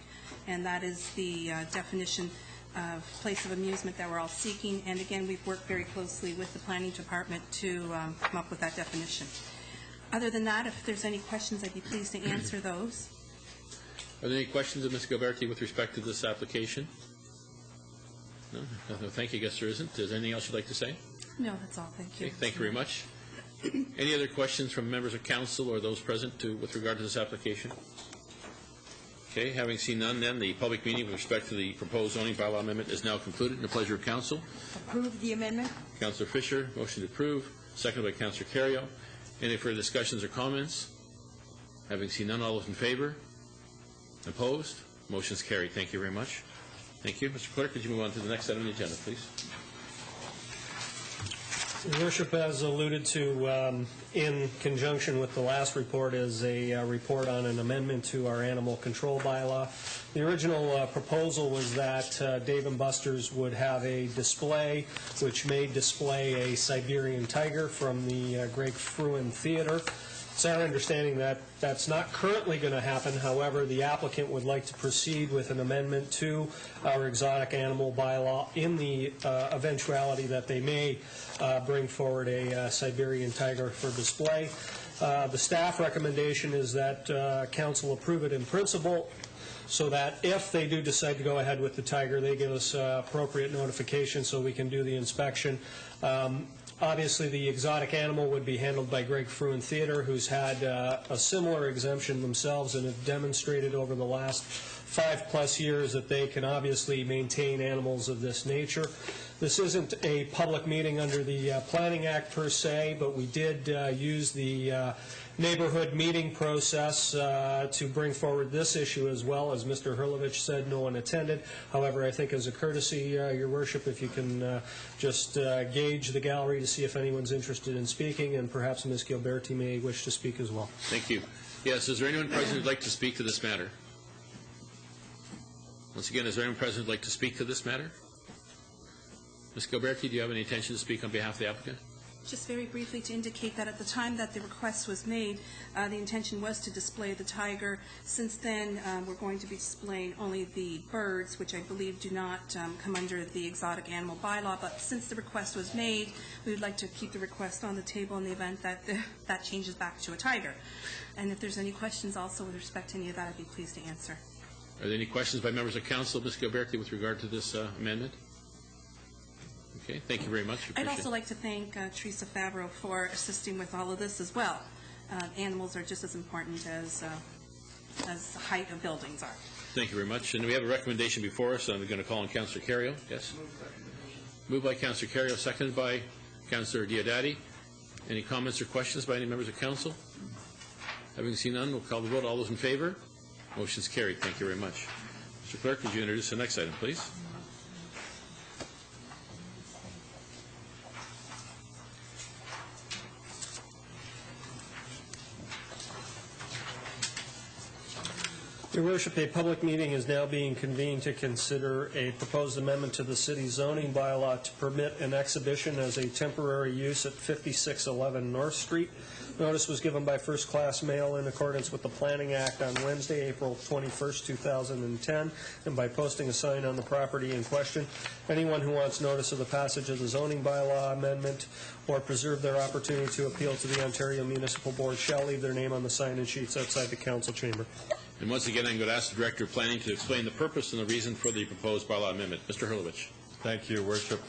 and that is the definition of place of amusement that we're all seeking. And again, we've worked very closely with the planning department to come up with that definition. Other than that, if there's any questions, I'd be pleased to answer those. Are there any questions of Ms. Gilberti with respect to this application? No? No, thank you. I guess there isn't. Is there anything else you'd like to say? No, that's all. Thank you. Okay, thank you very much. Any other questions from members of council or those present with regard to this application? Okay, having seen none, then the public meeting with respect to the proposed zoning bylaw amendment is now concluded. In the pleasure of council. Approve the amendment. Councillor Fisher, motion to approve. Seconded by Councillor Carrio. Any further discussions or comments? Having seen none, all those in favor? Opposed? Motion is carried. Thank you very much. Thank you. Mr. Clerk, could you move on to the next item on the agenda, please? Your Worship, as alluded to in conjunction with the last report, is a report on an amendment to our animal control bylaw. The original proposal was that Dave & Buster's would have a display which may display a Siberian tiger from the Greg Fruin Theater. It's our understanding that that's not currently going to happen. However, the applicant would like to proceed with an amendment to our exotic animal bylaw in the eventuality that they may bring forward a Siberian tiger for display. The staff recommendation is that council approve it in principle, so that if they do decide to go ahead with the tiger, they give us appropriate notification so we can do the inspection. Obviously, the exotic animal would be handled by Greg Fruin Theater, who's had a similar exemption themselves and have demonstrated over the last 5+ years that they can obviously maintain animals of this nature. This isn't a public meeting under the Planning Act per se, but we did use the neighborhood meeting process to bring forward this issue as well. As Mr. Hurlovich said, no one attended. However, I think as a courtesy, Your Worship, if you can just gauge the gallery to see if anyone's interested in speaking, and perhaps Ms. Gilberti may wish to speak as well. Thank you. Yes, is there anyone present who'd like to speak to this matter? Once again, is there anyone present who'd like to speak to this matter? Ms. Gilberti, do you have any intention to speak on behalf of the applicant? Just very briefly to indicate that at the time that the request was made, the intention was to display the tiger. Since then, we're going to be displaying only the birds, which I believe do not come under the exotic animal bylaw. But since the request was made, we would like to keep the request on the table in the event that that changes back to a tiger. And if there's any questions also with respect to any of that, I'd be pleased to answer. Are there any questions by members of council, Ms. Gilberti, with regard to this amendment? Okay, thank you very much. I'd also like to thank Teresa Favreau for assisting with all of this as well. Animals are just as important as the height of buildings are. Thank you very much. And we have a recommendation before us. I'm going to call on Councillor Carrio. Yes? Moved by Councillor Carrio, seconded by Councillor Diodati. Any comments or questions by any members of council? Having seen none, we'll call the vote. All those in favor? Motion's carried. Thank you very much. Mr. Clerk, would you introduce the next item, please? Your Worship, a public meeting is now being convened to consider a proposed amendment to the city zoning bylaw to permit an exhibition as a temporary use at 5611 North Street. Notice was given by first-class mail in accordance with the Planning Act on Wednesday, April 21st, 2010, and by posting a sign on the property in question. Anyone who wants notice of the passage of the zoning bylaw amendment or preserve their opportunity to appeal to the Ontario Municipal Board shall leave their name on the sign-in sheets outside the council chamber. And once again, I'm going to ask the Director of Planning to explain the purpose and the reason for the proposed bylaw amendment. Mr. Hurlovich. Thank you, Your Worship.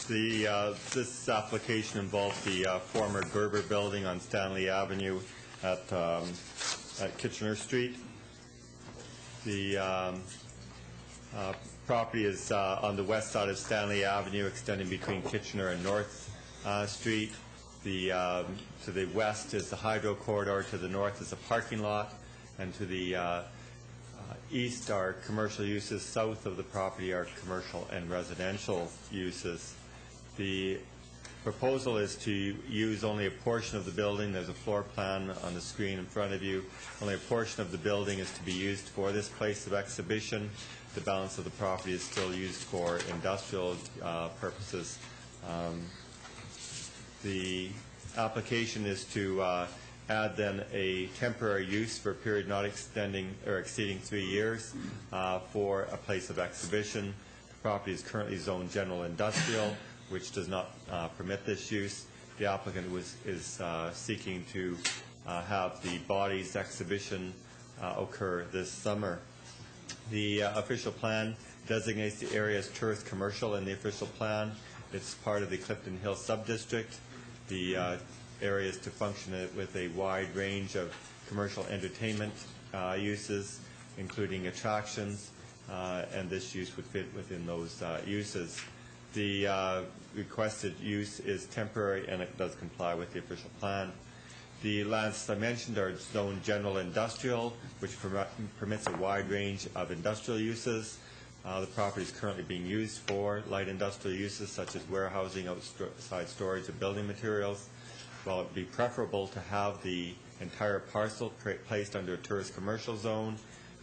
This application involves the former Gerber building on Stanley Avenue at Kitchener Street. The property is on the west side of Stanley Avenue, extending between Kitchener and North Street. To the west is the hydro corridor, to the north is a parking lot, and to the east are commercial uses. South of the property are commercial and residential uses. The proposal is to use only a portion of the building. There's a floor plan on the screen in front of you. Only a portion of the building is to be used for this place of exhibition. The balance of the property is still used for industrial purposes. The application is to add then a temporary use for a period not extending or exceeding 3 years for a place of exhibition. The property is currently zoned general industrial, which does not permit this use. The applicant is seeking to have the bodies exhibition occur this summer. The official plan designates the area as tourist commercial in the official plan. It's part of the Clifton Hill sub-district. The area is to function with a wide range of commercial entertainment uses, including attractions, and this use would fit within those uses. The requested use is temporary, and it does comply with the official plan. The lands I mentioned are zoned general industrial, which permits a wide range of industrial uses. The property is currently being used for light industrial uses such as warehousing, outside storage of building materials. While it would be preferable to have the entire parcel placed under a tourist commercial zone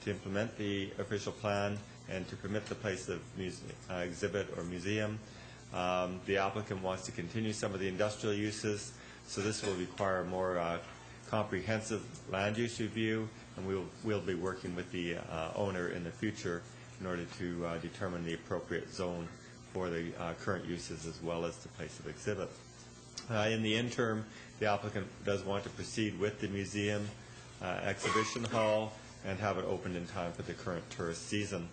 to implement the official plan and to permit the place of exhibit or museum, the applicant wants to continue some of the industrial uses, so this will require a more comprehensive land use review, and we'll be working with the owner in the future in order to determine the appropriate zone for the current uses as well as the place of exhibit. In the interim, the applicant does want to proceed with the museum exhibition hall and have it opened in time for the current tourist season.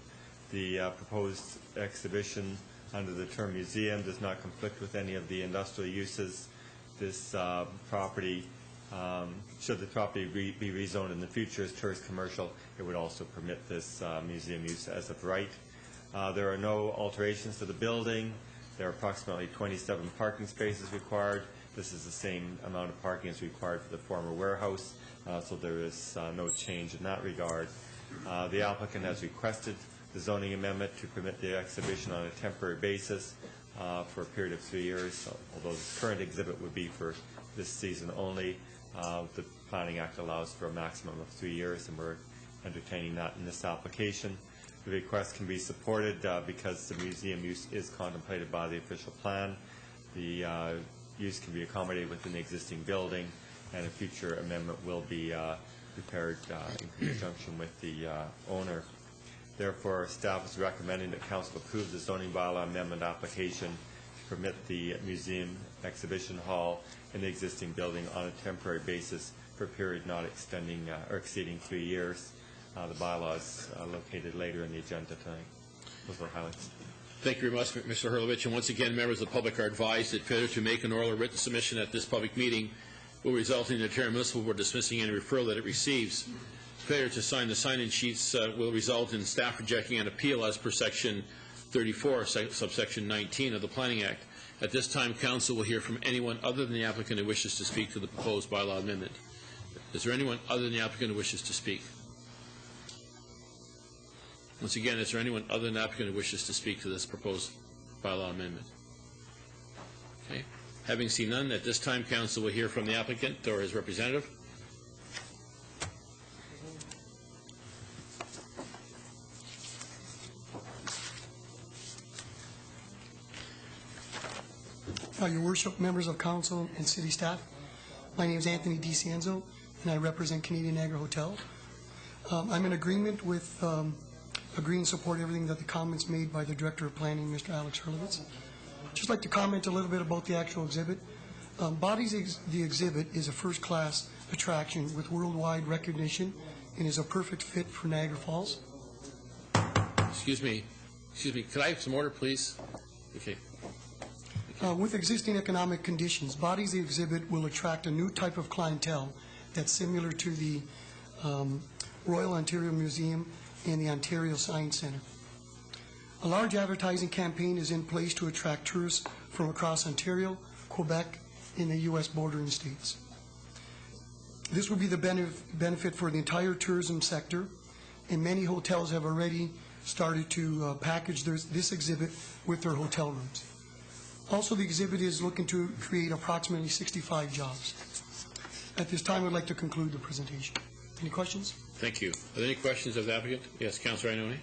The proposed exhibition under the term museum does not conflict with any of the industrial uses. This property, should the property be rezoned in the future as tourist commercial, it would also permit this museum use as of right. There are no alterations to the building. There are approximately 27 parking spaces required. This is the same amount of parking as required for the former warehouse, so there is no change in that regard. The applicant has requested the zoning amendment to permit the exhibition on a temporary basis for a period of 3 years. So, although the current exhibit would be for this season only, the Planning Act allows for a maximum of 3 years, and we're entertaining that in this application. The request can be supported because the museum use is contemplated by the official plan. The use can be accommodated within the existing building, and a future amendment will be prepared in conjunction with the owner. Therefore, staff is recommending that Council approve the zoning bylaw amendment application to permit the museum exhibition hall in the existing building on a temporary basis for a period not extending or exceeding 3 years. The bylaw is located later in the agenda tonight. Those are the highlights. Thank you very much, Mr. Hurlovich. And once again, members of the public are advised that failure to make an oral or written submission at this public meeting will result in the Ontario Municipal Board dismissing any referral that it receives. Failure to sign the sign-in sheets will result in staff rejecting an appeal as per Section 34, subsection 19 of the Planning Act. At this time, Council will hear from anyone other than the applicant who wishes to speak to the proposed bylaw amendment. Is there anyone other than the applicant who wishes to speak? Once again, is there anyone other than the applicant who wishes to speak to this proposed bylaw amendment? Okay. Having seen none, at this time, Council will hear from the applicant or his representative. Your Worship, members of Council and City staff, my name is Anthony DiCienzo, and I represent Canadian Niagara Hotel. I'm in agreement with agree and support everything that the comments made by the Director of Planning, Mr. Alex Hurlovich. Just like to comment a little bit about the actual exhibit. Bodies the exhibit is a first-class attraction with worldwide recognition and is a perfect fit for Niagara Falls. Excuse me. Could I have some order, please? Okay. With existing economic conditions, Bodies the exhibit will attract a new type of clientele that's similar to the Royal Ontario Museum and the Ontario Science Centre. A large advertising campaign is in place to attract tourists from across Ontario, Quebec, and the U.S. bordering states. This will be the benefit for the entire tourism sector, and many hotels have already started to package this exhibit with their hotel rooms. Also, the exhibit is looking to create approximately 65 jobs. At this time, I'd like to conclude the presentation. Any questions? Thank you. Are there any questions of the applicant? Yes, Councillor Ioannoni.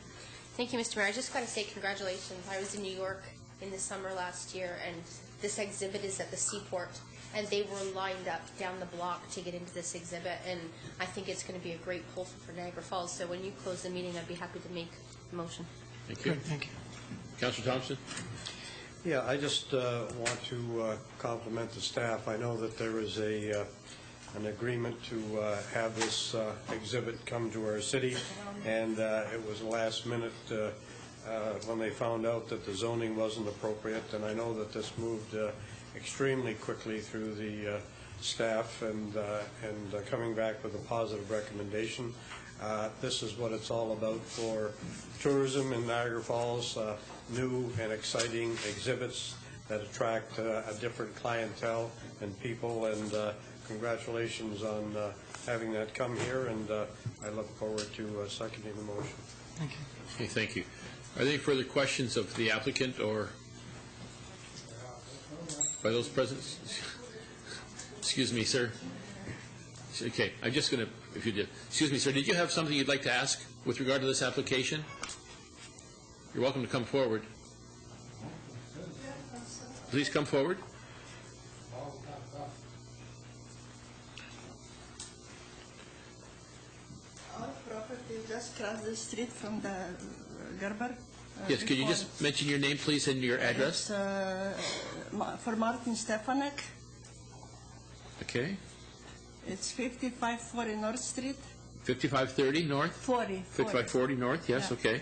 Thank you, Mr. Mayor. I just got to say congratulations. I was in New York in the summer last year, and this exhibit is at the seaport, and they were lined up down the block to get into this exhibit, and I think it's going to be a great pull for Niagara Falls. So when you close the meeting, I'd be happy to make the motion. Thank you. Good, thank you. Councillor Thompson. Yeah, I just want to compliment the staff. I know that there is an agreement to have this exhibit come to our city, and it was last minute when they found out that the zoning wasn't appropriate, and I know that this moved extremely quickly through the staff and coming back with a positive recommendation. This is what it's all about for tourism in Niagara Falls, new and exciting exhibits that attract a different clientele and people, and congratulations on having that come here, and I look forward to seconding the motion. Thank you. Okay, thank you. Are there any further questions of the applicant or by those present? Excuse me, sir. Okay, I'm just going to, if you did. Excuse me, sir, did you have something you'd like to ask with regard to this application? You're welcome to come forward. Please come forward. Our property just across the street from the Gerber. Yes, could you just mention your name, please, and your address? For Martin Stefanek. Okay. It's 5540 North Street. 5530 North? 40. 5540 North, yes, Yeah. okay.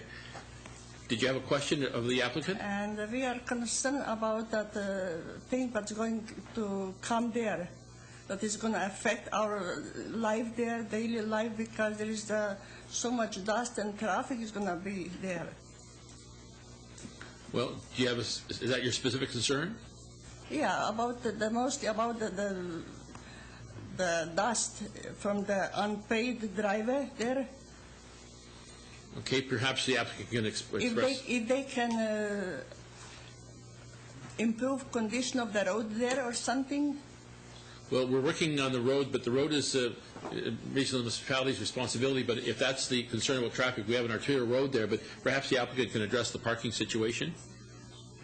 Did you have a question of the applicant? And we are concerned about that thing that's going to come there, that is going to affect our life there, daily life, because there is so much dust and traffic is going to be there. Well, do you have is that your specific concern? Yeah, about the mostly about the dust from the unpaid driver there. Okay, perhaps the applicant can express. If they can improve condition of the road there or something. Well, we're working on the road, but the road is regional municipality's responsibility. But if that's the concern about traffic, we have an arterial road there. But perhaps the applicant can address the parking situation.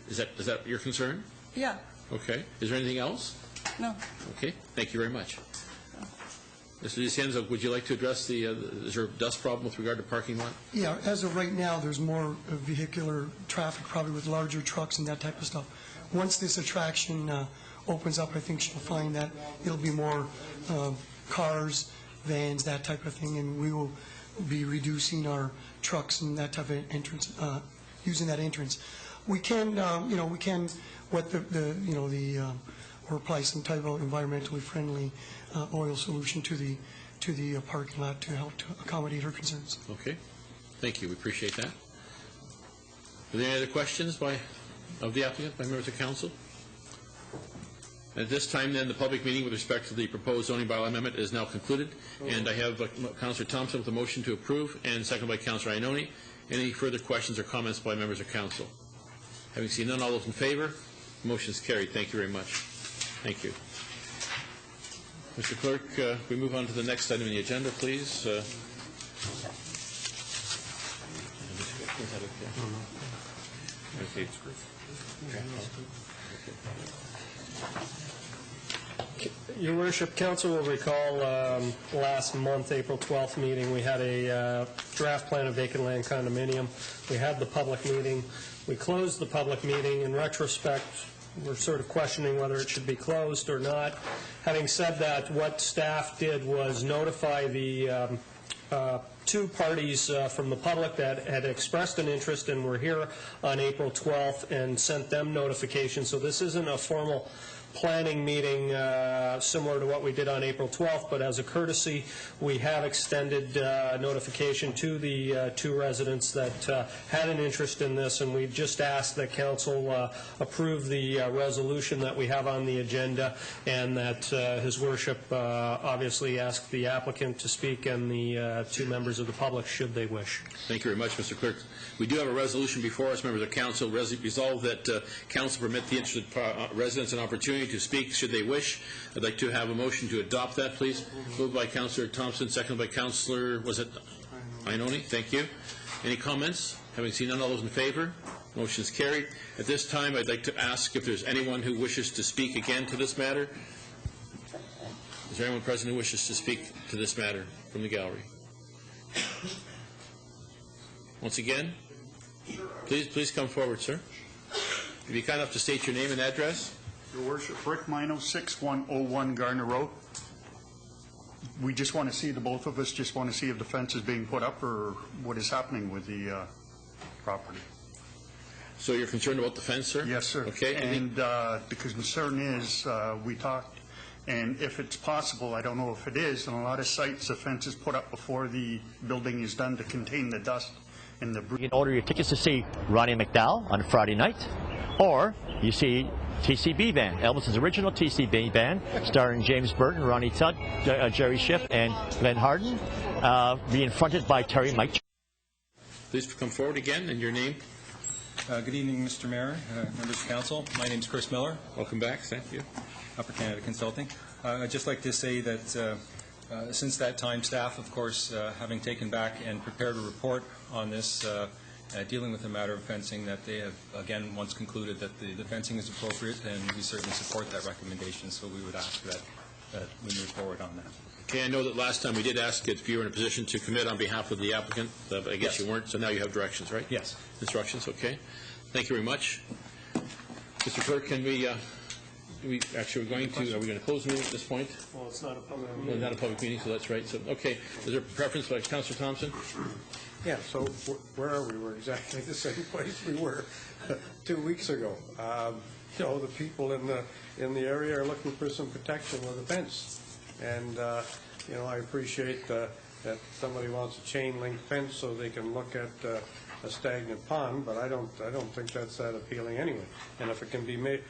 Is that your concern? Yeah. Okay. Is there anything else? No. Okay. Thank you very much. Mr. DeCenzo, would you like to address is there a dust problem with regard to parking lot? Yeah, as of right now, there's more vehicular traffic, probably with larger trucks and that type of stuff. Once this attraction opens up, I think she'll find that it'll be more cars, vans, that type of thing, and we will be reducing our trucks and that type of entrance, using that entrance. We can, or apply some type of environmentally friendly oil solution to the parking lot to help to accommodate her concerns. Okay. Thank you. We appreciate that. Are there any other questions of the applicant by members of council? At this time, then, the public meeting with respect to the proposed zoning bylaw amendment is now concluded, and I have Councillor Thompson with a motion to approve, and seconded by Councillor Ioannoni. Any further questions or comments by members of council? Having seen none, all those in favor? Motion is carried. Thank you very much. Thank you. Mr. Clerk, we move on to the next item on the agenda, please. Your Worship, Council will recall last month, April 12th meeting, we had a draft plan of vacant land condominium. We had the public meeting. We closed the public meeting. In retrospect, we're sort of questioning whether it should be closed or not. Having said that, what staff did was notify the two parties from the public that had expressed an interest and were here on April 12th and sent them notification. So this isn't a formal planning meeting similar to what we did on April 12th, but as a courtesy, we have extended notification to the two residents that had an interest in this, and we've just asked that council approve the resolution that we have on the agenda, and that His Worship obviously ask the applicant to speak and the two members of the public should they wish. Thank you very much, Mr. Clerk. We do have a resolution before us. Members of council resolve that council permit the interested residents an opportunity to speak should they wish. I'd like to have a motion to adopt that, please. Moved by Councillor Thompson, seconded by Councillor, was it Ioannoni? Thank you. Any comments? Having seen none, all those in favor? Motion is carried. At this time, I'd like to ask if there's anyone who wishes to speak again to this matter. Is there anyone present who wishes to speak to this matter from the gallery? Once again, please come forward, sir. If you kind enough to state your name and address. Your Worship, Rick Mino, 6101 Gardner Road. We just want to see, the both of us just want to see if the fence is being put up or what is happening with the property. So you're concerned about the fence, sir? Yes, sir. Okay. And the concern is, we talked, and if it's possible, I don't know if it is, in a lot of sites, the fence is put up before the building is done to contain the dust and the... You can order your tickets to see Ronnie McDowell on Friday night, or you see TCB Band, Elvis's original TCB Band, starring James Burton, Ronnie Tudd, Jerry Schiff, and Glenn Harden, being fronted by Terry Mike. Please come forward again, and your name. Good evening, Mr. Mayor, members of council. My name is Chris Miller. Welcome back. Thank you. Upper Canada Consulting. I'd just like to say that since that time, staff, of course, having taken back and prepared a report on this, dealing with the matter of fencing, that they have, again, once concluded that the fencing is appropriate, and we certainly support that recommendation, so we would ask that we move forward on that. Okay, I know that last time we did ask if you were in a position to commit on behalf of the applicant, but I guess you weren't, so now you have directions, right? Yes. Instructions, okay. Thank you very much. Mr. Clerk, can we actually, are we going to close the meeting at this point? Well, it's not a public No, meeting. not a public meeting, so that's right. So, okay, is there a preference by Councillor Thompson? Yeah, so where are we? We're exactly the same place we were 2 weeks ago. You know, the people in the area are looking for some protection with a fence. And, you know, I appreciate that somebody wants a chain link fence so they can look at a stagnant pond, but I don't think that's that appealing anyway. And if it can be made,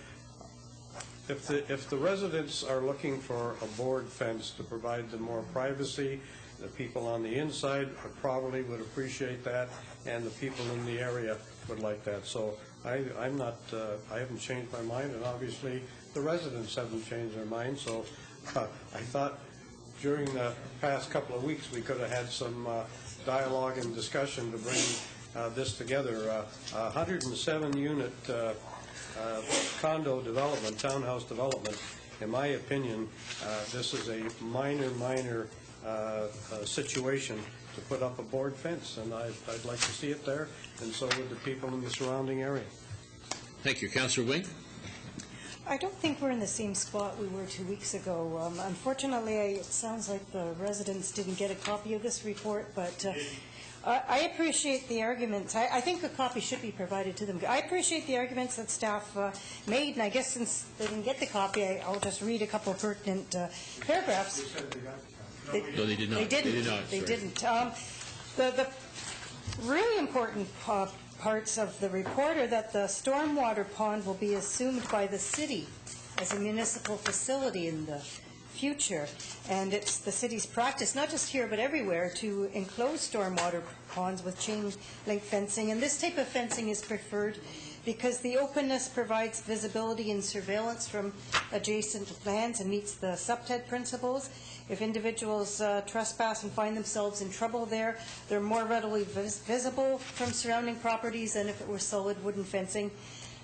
if the residents are looking for a board fence to provide them more privacy, the people on the inside probably would appreciate that, and the people in the area would like that. So I haven't changed my mind, and obviously the residents haven't changed their mind. So I thought during the past couple of weeks we could have had some dialogue and discussion to bring this together. 107-unit condo development, townhouse development. In my opinion, this is a minor situation to put up a board fence, and I'd like to see it there, and so would the people in the surrounding area. Thank you. Councillor Wing? I don't think we're in the same spot we were 2 weeks ago. Unfortunately, it sounds like the residents didn't get a copy of this report, but I appreciate the arguments. I think a copy should be provided to them. I appreciate the arguments that staff made, and I guess since they didn't get the copy, I'll just read a couple of pertinent paragraphs. No, they did not. They didn't. The really important parts of the report are that the stormwater pond will be assumed by the city as a municipal facility in the future. And it's the city's practice, not just here but everywhere, to enclose stormwater ponds with chain link fencing. And this type of fencing is preferred because the openness provides visibility and surveillance from adjacent lands and meets the subted principles. If individuals trespass and find themselves in trouble there, they're more readily visible from surrounding properties than if it were solid wooden fencing.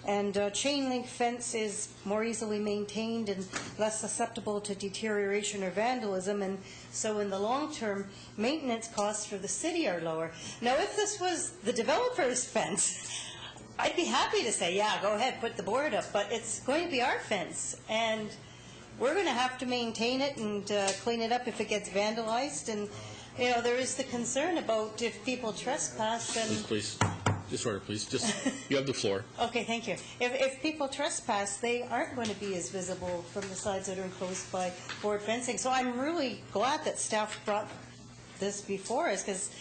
And chain link fence is more easily maintained and less susceptible to deterioration or vandalism, and so in the long term, maintenance costs for the city are lower. Now, if this was the developer's fence, I'd be happy to say, yeah, go ahead, put the board up, but it's going to be our fence, and we're going to have to maintain it and clean it up if it gets vandalized. And, you know, there is the concern about if people trespass, then Disorder, please. Just, you have the floor. Okay, thank you. If people trespass, they aren't going to be as visible from the sides that are enclosed by board fencing. So I'm really glad that staff brought this before us, because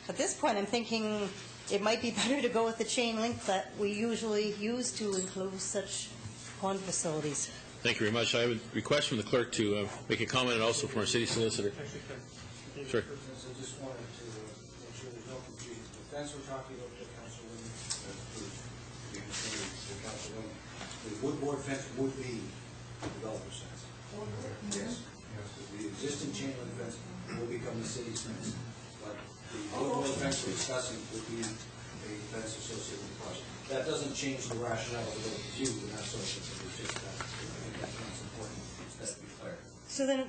at this point I'm thinking it might be better to go with the chain link that we usually use to enclose such pond facilities. Thank you very much. I would request from the clerk to make a comment, and also from our city solicitor. Sure. I just wanted to make sure there's no confusion. The fence we're talking about, the councilwoman, the woodboard fence would be the developer's fence. Yes. The existing chain link fence will become the city's fence. But the woodboard fence we're discussing would be a fence associated with the project. That doesn't change the rationale of the view and that sort of thing. It's just that. I think that's important. That to be clear. So then,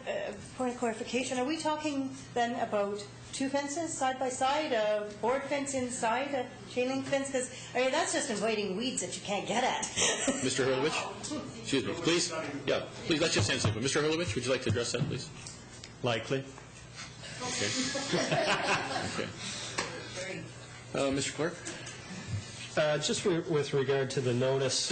point of clarification, are we talking then about two fences side by side, a board fence inside, a chain link fence? Because that's just inviting weeds that you can't get at. Mr. Hurlovich? Excuse me, please. Yeah, please, let's just answer. Mr. Hurlovich, would you like to address that, please? Likely. Okay. Okay. Mr. Clerk? Just with regard to the notice,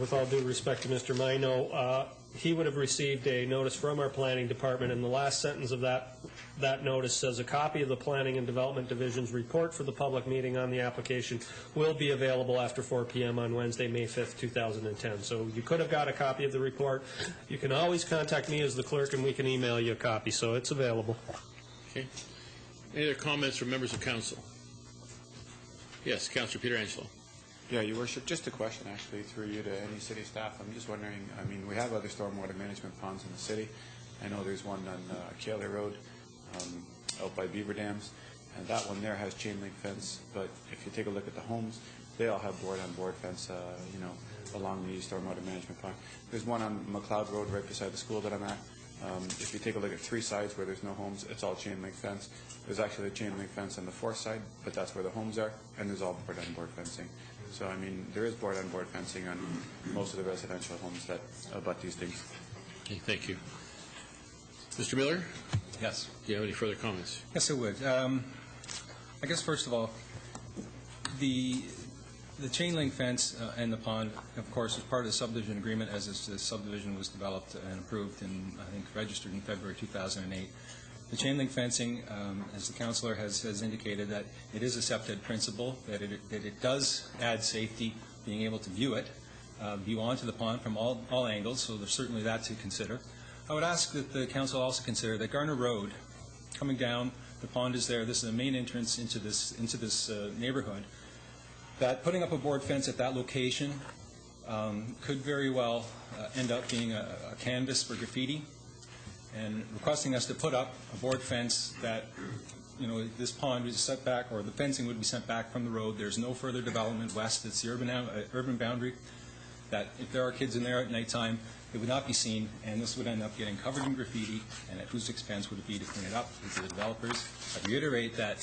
with all due respect to Mr. Mino, he would have received a notice from our planning department, and the last sentence of that notice says a copy of the Planning and Development Division's report for the public meeting on the application will be available after 4 p.m. on Wednesday, May 5th, 2010. So you could have got a copy of the report. You can always contact me as the clerk, and we can email you a copy, so it's available. Okay. Any other comments from members of council? Yes, Councillor Peter Angelo. Yeah, Your Worship, just a question actually through you to any city staff. I'm just wondering, I mean, we have other stormwater management ponds in the city. I know there's one on Kaler Road out by Beaver Dams, and that one there has chain link fence, but if you take a look at the homes, they all have board-on-board fence, you know, along the stormwater management pond. There's one on McLeod Road right beside the school that I'm at. If you take a look at 3 sides where there's no homes, it's all chain link fence. There's actually a chain link fence on the 4th side, but that's where the homes are, and there's all board-on-board fencing. So, I mean, there is board-on-board fencing on most of the residential homes that abut these things. Okay, thank you. Mr. Miller? Yes. Do you have any further comments? Yes, I would. I guess, first of all, the chain link fence and the pond, of course, is part of the subdivision agreement as the subdivision was developed and approved and, I think, registered in February 2008. The chain link fencing, as the councillor has indicated, that it is a SEPTED principle, that it does add safety, being able to view onto the pond from all angles, so there's certainly that to consider. I would ask that the council also consider that Garner Road, coming down, the pond is there, this is the main entrance into this neighborhood, that putting up a board fence at that location could very well end up being a canvas for graffiti, and requesting us to put up a board fence that, you know, this pond is set back, or the fencing would be sent back from the road. There's no further development west. It's the urban boundary, that if there are kids in there at nighttime, it would not be seen, and this would end up getting covered in graffiti, and at whose expense would it be to clean it up? To the developers. I reiterate that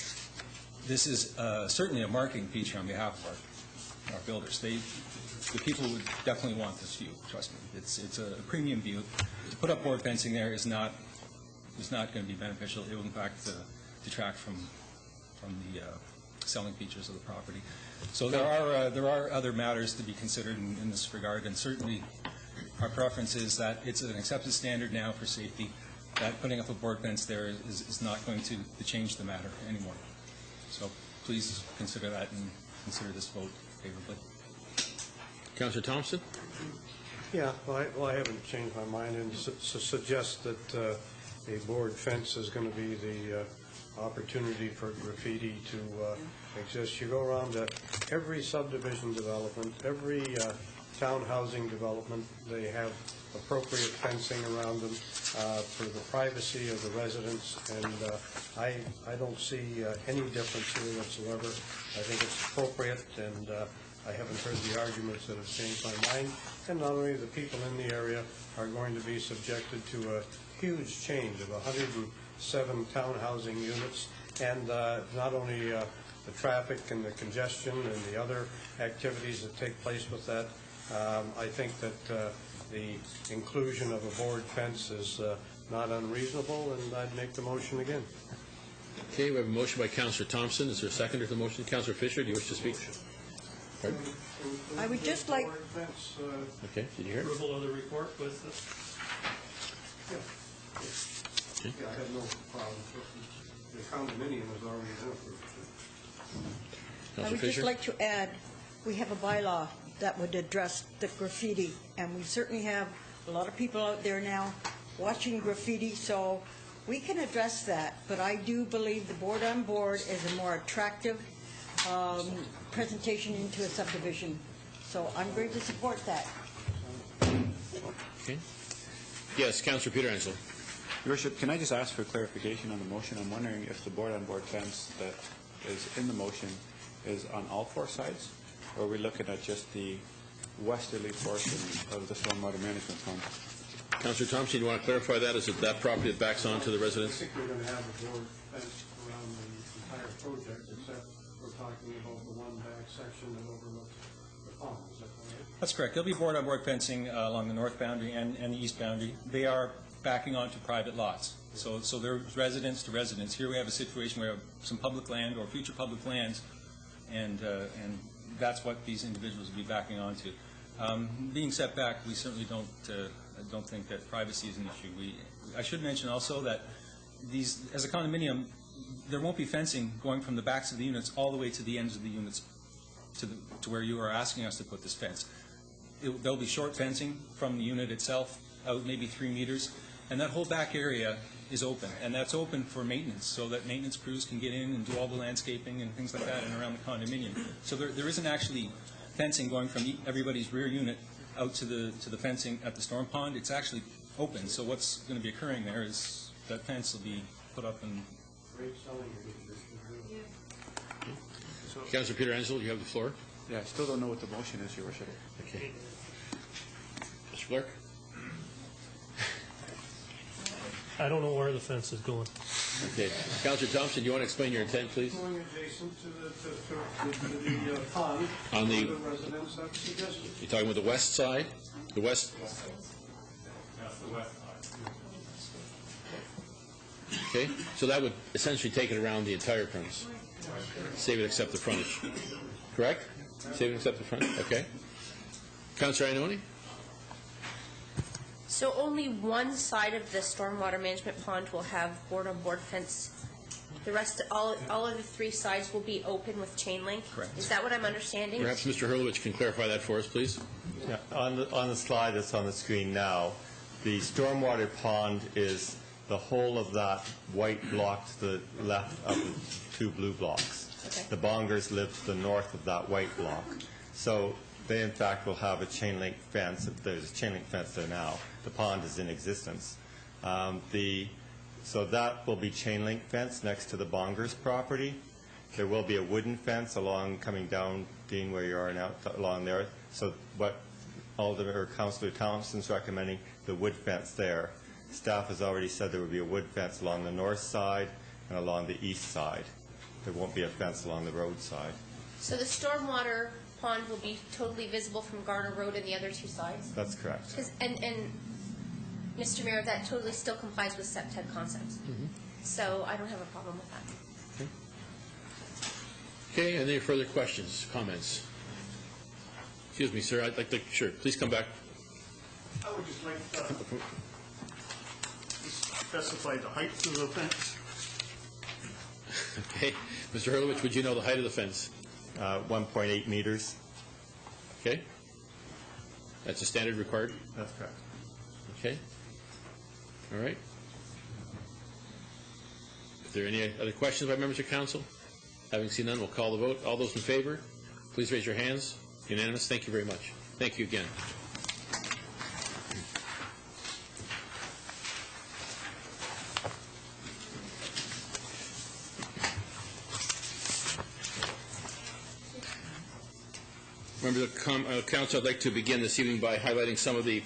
this is certainly a marketing feature on behalf of our builders. The people would definitely want this view, trust me. It's a premium view. To put up board fencing there is not going to be beneficial. It will, in fact, detract from the selling features of the property. So there are other matters to be considered in this regard, and certainly our preference is that it's an accepted standard now for safety, that putting up a board fence there is not going to change the matter anymore. So please consider that and consider this vote favorably. Councillor Thompson? Yeah, well, I haven't changed my mind, and suggest that a board fence is going to be the opportunity for graffiti to exist. You go around every subdivision development, every town housing development, they have appropriate fencing around them for the privacy of the residents, and I don't see any difference here whatsoever. I think it's appropriate, and I haven't heard the arguments that have changed my mind. And not only the people in the area are going to be subjected to a huge change of 107 town housing units, and not only the traffic and the congestion and the other activities that take place with that. I think that the inclusion of a board fence is not unreasonable, and I'd make the motion again. Okay, we have a motion by Councillor Thompson. Is there a seconder to the motion? Councillor Fisher, do you wish to speak? Pardon? I would just like... Okay, did you hear it? Approval of the report with Yeah, I have no problem. The condominium is already approved. I would just like to add, we have a bylaw that would address the graffiti, and we certainly have a lot of people out there now watching graffiti, so we can address that. But I do believe the board on board is a more attractive presentation into a subdivision. So I'm going to support that. Okay. Yes, Councillor Peter Ansel. Your Worship, can I just ask for clarification on the motion? I'm wondering if the board-on-board fence that is in the motion is on all four sides, or are we looking at just the westerly portion of the stormwater management pond? Councillor Thompson, you want to clarify that? Is it that property that backs onto the residence? I think we're going to have a board fence around the entire project, except we're talking about the one back section that overlooks the pond. Is that correct? That's correct. There'll be board-on-board fencing along the north boundary and the east boundary. They are backing onto private lots. So there's residence to residence. Here we have a situation where we have some public land or future public lands, and that's what these individuals will be backing onto. Being set back, we certainly don't think that privacy is an issue. I should mention also that these, as a condominium, there won't be fencing going from the backs of the units all the way to the ends of the units to where you are asking us to put this fence. There'll be short fencing from the unit itself, out maybe 3 meters, and that whole back area is open, and that's open for maintenance, so that maintenance crews can get in and do all the landscaping and things like that and around the condominium. So there isn't actually fencing going from everybody's rear unit out to the fencing at the storm pond. It's actually open, so what's going to be occurring there is that fence will be put up and... Councillor Peter Ansel, you have the floor. Yeah, I still don't know what the motion is, Your Worship. Okay. Mr. Clerk? I don't know where the fence is going. Okay. Councillor Thompson, do you want to explain your intent, please? Going adjacent to the pond, On the residence that's suggested. You're talking about the west side? The west? That's the west side. Okay. So that would essentially take it around the entire premise. Save it except the frontage. Correct? Save it except the front? Okay. Councillor Ioannoni? So only one side of the stormwater management pond will have board-on-board fence. The rest, all of the 3 sides will be open with chain link? Correct. Is that what I'm understanding? Perhaps Mr. Hurlovich can clarify that for us, please. Yeah, on the slide that's on the screen now, the stormwater pond is the whole of that white block to the left of the 2 blue blocks. Okay. The bongers live to the north of that white block. So they, in fact, will have a chain link fence. There's a chain link fence there now. The pond is in existence. So that will be chain link fence next to the bongers property. There will be a wooden fence coming down, Dean, where you are now, along there. So what Councillor Thompson's recommending, the wood fence there. Staff has already said there will be a wood fence along the north side and along the east side. There won't be a fence along the road side. So the stormwater pond will be totally visible from Garner Road and the other 2 sides? That's correct. And Mr. Mayor, that totally still complies with SEPTED concepts. So I don't have a problem with that. Okay, any further questions, comments? Excuse me, sir, I'd like to, sure, please come back. I would just like to specify the height of the fence. Okay. Mr. Hurlovich, would you know the height of the fence? 1.8 meters. Okay. That's a standard required? That's correct. Okay. All right. If there are any other questions by members of council? Having seen none, we'll call the vote. All those in favor, please raise your hands. Unanimous. Thank you very much. Thank you again. Members of council, I'd like to begin this evening by highlighting some of the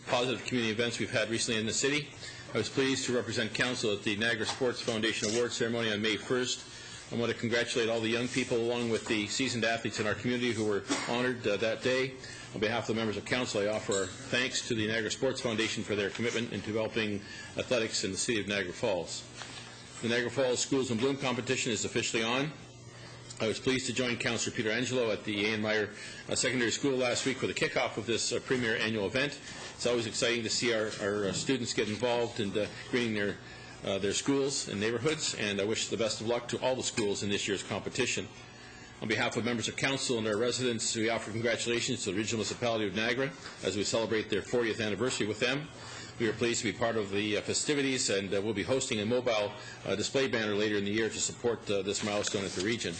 positive community events we've had recently in the city. I was pleased to represent council at the Niagara Sports Foundation Award Ceremony on May 1st. I want to congratulate all the young people along with the seasoned athletes in our community who were honored that day. On behalf of the members of council, I offer our thanks to the Niagara Sports Foundation for their commitment in developing athletics in the city of Niagara Falls. The Niagara Falls Schools in Bloom competition is officially on. I was pleased to join Councillor Peter Angelo at the A.N. Meyer Secondary School last week for the kickoff of this premier annual event. It's always exciting to see our students get involved in greening their schools and neighborhoods, and I wish the best of luck to all the schools in this year's competition. On behalf of members of council and our residents, we offer congratulations to the Regional Municipality of Niagara as we celebrate their 40th anniversary with them. We are pleased to be part of the festivities, and we'll be hosting a mobile display banner later in the year to support this milestone at the region.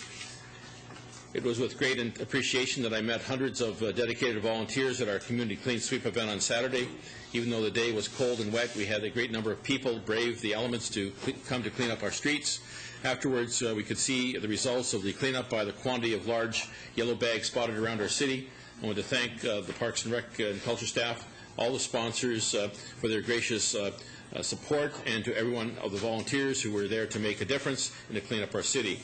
It was with great appreciation that I met hundreds of dedicated volunteers at our community clean sweep event on Saturday. Even though the day was cold and wet, we had a great number of people brave the elements to come to clean up our streets. Afterwards, we could see the results of the cleanup by the quantity of large yellow bags spotted around our city. I want to thank the Parks and Rec and Culture staff, all the sponsors for their gracious support, and to everyone of the volunteers who were there to make a difference and to clean up our city.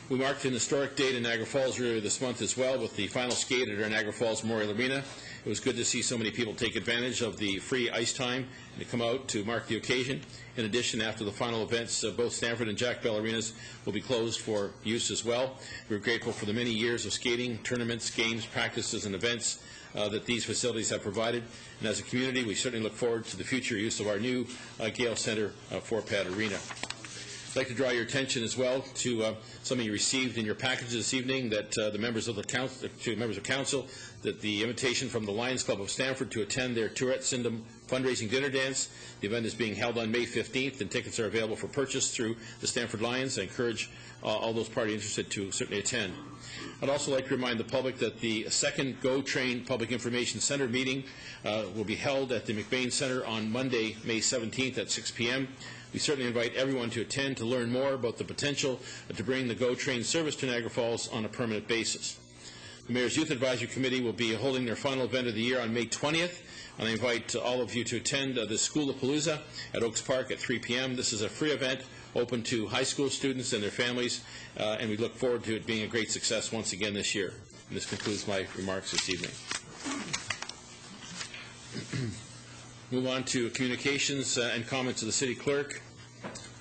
We marked an historic date in Niagara Falls earlier this month as well with the final skate at our Niagara Falls Memorial Arena. It was good to see so many people take advantage of the free ice time and to come out to mark the occasion. In addition, after the final events, both Stamford and Jack Bell arenas will be closed for use as well. We're grateful for the many years of skating, tournaments, games, practices, and events that these facilities have provided. And as a community, we certainly look forward to the future use of our new Gale Centre 4-pad arena. I'd like to draw your attention as well to something you received in your package this evening, that the members of the council, that the invitation from the Lions Club of Stamford to attend their Tourette Syndrome fundraising dinner dance. The event is being held on May 15th, and tickets are available for purchase through the Stamford Lions. I encourage all those parties interested to certainly attend. I'd also like to remind the public that the second Go Train Public Information Center meeting will be held at the McBain Center on Monday, May 17th at 6 p.m. We certainly invite everyone to attend to learn more about the potential to bring the GO Train service to Niagara Falls on a permanent basis. The Mayor's Youth Advisory Committee will be holding their final event of the year on May 20th, and I invite all of you to attend the Schoolapalooza at Oaks Park at 3 p.m. This is a free event open to high school students and their families, and we look forward to it being a great success once again this year. And this concludes my remarks this evening. Move on to communications and comments of the City Clerk.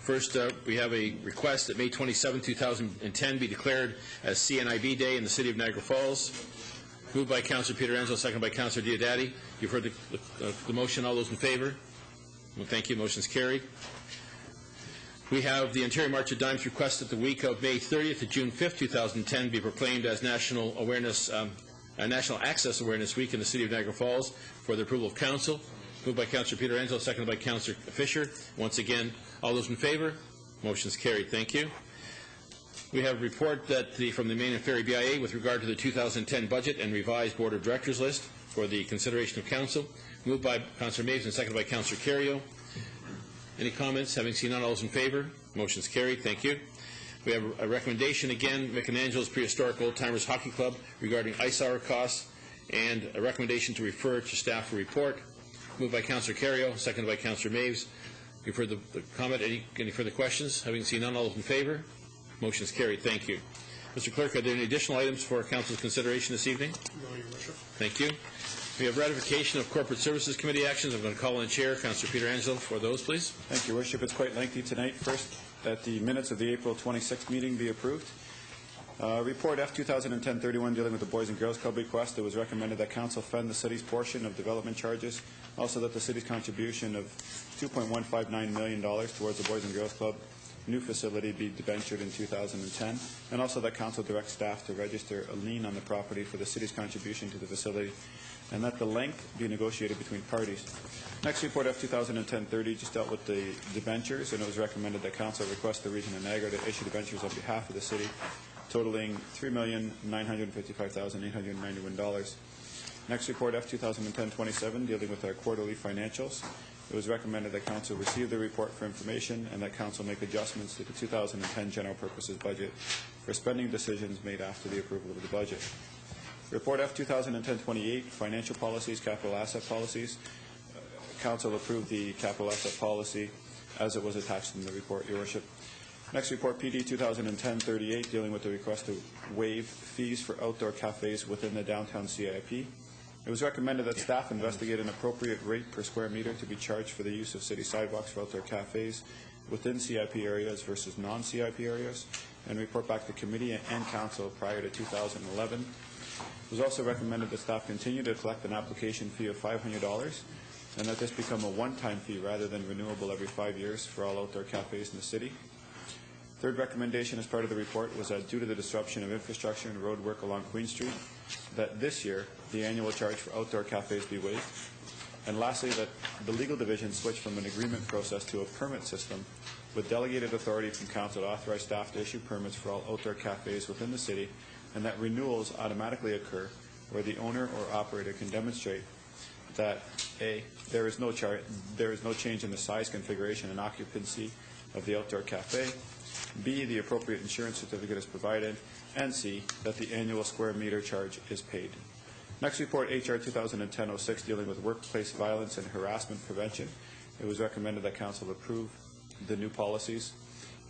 First, we have a request that May 27, 2010 be declared as CNIB Day in the City of Niagara Falls. Moved by Councillor Peter Enzo, seconded by Councillor Diodati. You've heard the motion. All those in favor? Well, thank you. Motion is carried. We have the Ontario March of Dimes request that the week of May 30th to June 5th, 2010 be proclaimed as National Access Awareness Week in the City of Niagara Falls for the approval of Council. Moved by Councillor Peter Enzo, seconded by Councillor Fisher. Once again, all those in favor? Motion is carried. Thank you. We have a report from the Main and Ferry BIA with regard to the 2010 budget and revised Board of Directors list for the consideration of Council. Moved by Councillor Maves and seconded by Councillor Carrio. Any comments? Having seen none, all those in favor? Motion is carried. Thank you. We have a recommendation again, Michelangelo's Prehistoric Old Timers Hockey Club regarding ice hour costs, and a recommendation to refer to staff for report. Moved by Councillor Carrio, seconded by Councillor Maves. You've heard the comment. Any further questions? Having seen none, all those in favor? Motion is carried. Thank you. Mr. Clerk, are there any additional items for Council's consideration this evening? No, Your Worship. Thank you. We have ratification of Corporate Services Committee actions. I'm going to call on Chair, Councillor Peter Angelo, for those, please. Thank you, Your Worship. It's quite lengthy tonight. First, that the minutes of the April 26th meeting be approved. Report F 2010-31 dealing with the Boys and Girls Club request. It was recommended that Council fund the City's portion of development charges. Also that the City's contribution of $2.159 million towards the Boys and Girls Club new facility be debentured in 2010. And also that Council direct staff to register a lien on the property for the City's contribution to the facility, and that the length be negotiated between parties. Next report F 2010-30 just dealt with the debentures, and it was recommended that Council request the Region of Niagara to issue debentures on behalf of the City, totaling $3,955,891. Next report, F 2010-27, dealing with our quarterly financials. It was recommended that Council receive the report for information and that Council make adjustments to the 2010 general purposes budget for spending decisions made after the approval of the budget. Report F 2010-28, financial policies, capital asset policies. Council approved the capital asset policy as it was attached in the report, Your Worship. Next report, PD 2010-38, dealing with the request to waive fees for outdoor cafes within the downtown CIP. It was recommended that staff investigate an appropriate rate per square meter to be charged for the use of city sidewalks for outdoor cafes, within CIP areas versus non-CIP areas, and report back to committee and council prior to 2011. It was also recommended that staff continue to collect an application fee of $500 and that this become a one-time fee rather than renewable every 5 years for all outdoor cafes in the city. Third recommendation as part of the report was that due to the disruption of infrastructure and road work along Queen Street, that this year the annual charge for outdoor cafes be waived. And lastly, that the legal division switch from an agreement process to a permit system with delegated authority from council to authorize staff to issue permits for all outdoor cafes within the city, and that renewals automatically occur where the owner or operator can demonstrate that A, there is no change in the size, configuration, and occupancy of the outdoor cafe, B, the appropriate insurance certificate is provided, and C, that the annual square meter charge is paid. Next report, HR 2010-06, dealing with workplace violence and harassment prevention. It was recommended that council approve the new policies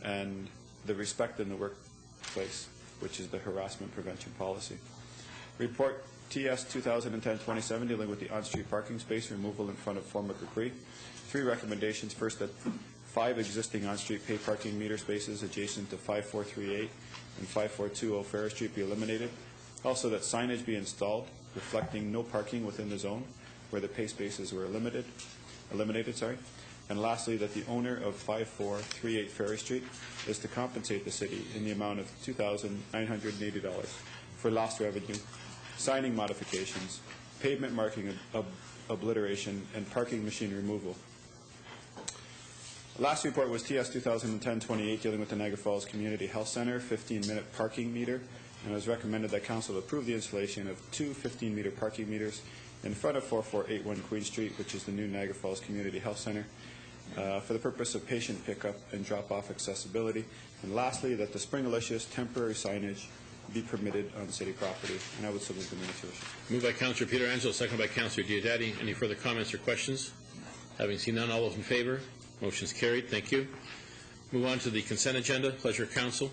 and the respect in the workplace, which is the harassment prevention policy. Report TS 2010-27, dealing with the on-street parking space removal in front of former Capri. 3 recommendations. First, that 5 existing on-street pay parking meter spaces adjacent to 5438 and 5420 Ferris Street be eliminated. Also, that signage be installed reflecting no parking within the zone where the pay spaces were eliminated. And lastly, that the owner of 5438 Ferry Street is to compensate the city in the amount of $2,980 for lost revenue, signing modifications, pavement marking obliteration, and parking machine removal. The last report was TS 2010-28, dealing with the Niagara Falls Community Health Center 15-minute parking meter, and it was recommended that council approve the installation of 2 15-meter parking meters in front of 4481 Queen Street, which is the new Niagara Falls Community Health Center, for the purpose of patient pickup and drop-off accessibility. And lastly, that the Springalicious temporary signage be permitted on city property. And I would submit the minutes, Your Worship. Moved by Councillor Peter Angelo, seconded by Councillor Diodati. Any further comments or questions? Having seen none, all those in favor? Motion is carried. Thank you. Move on to the consent agenda. Pleasure of council.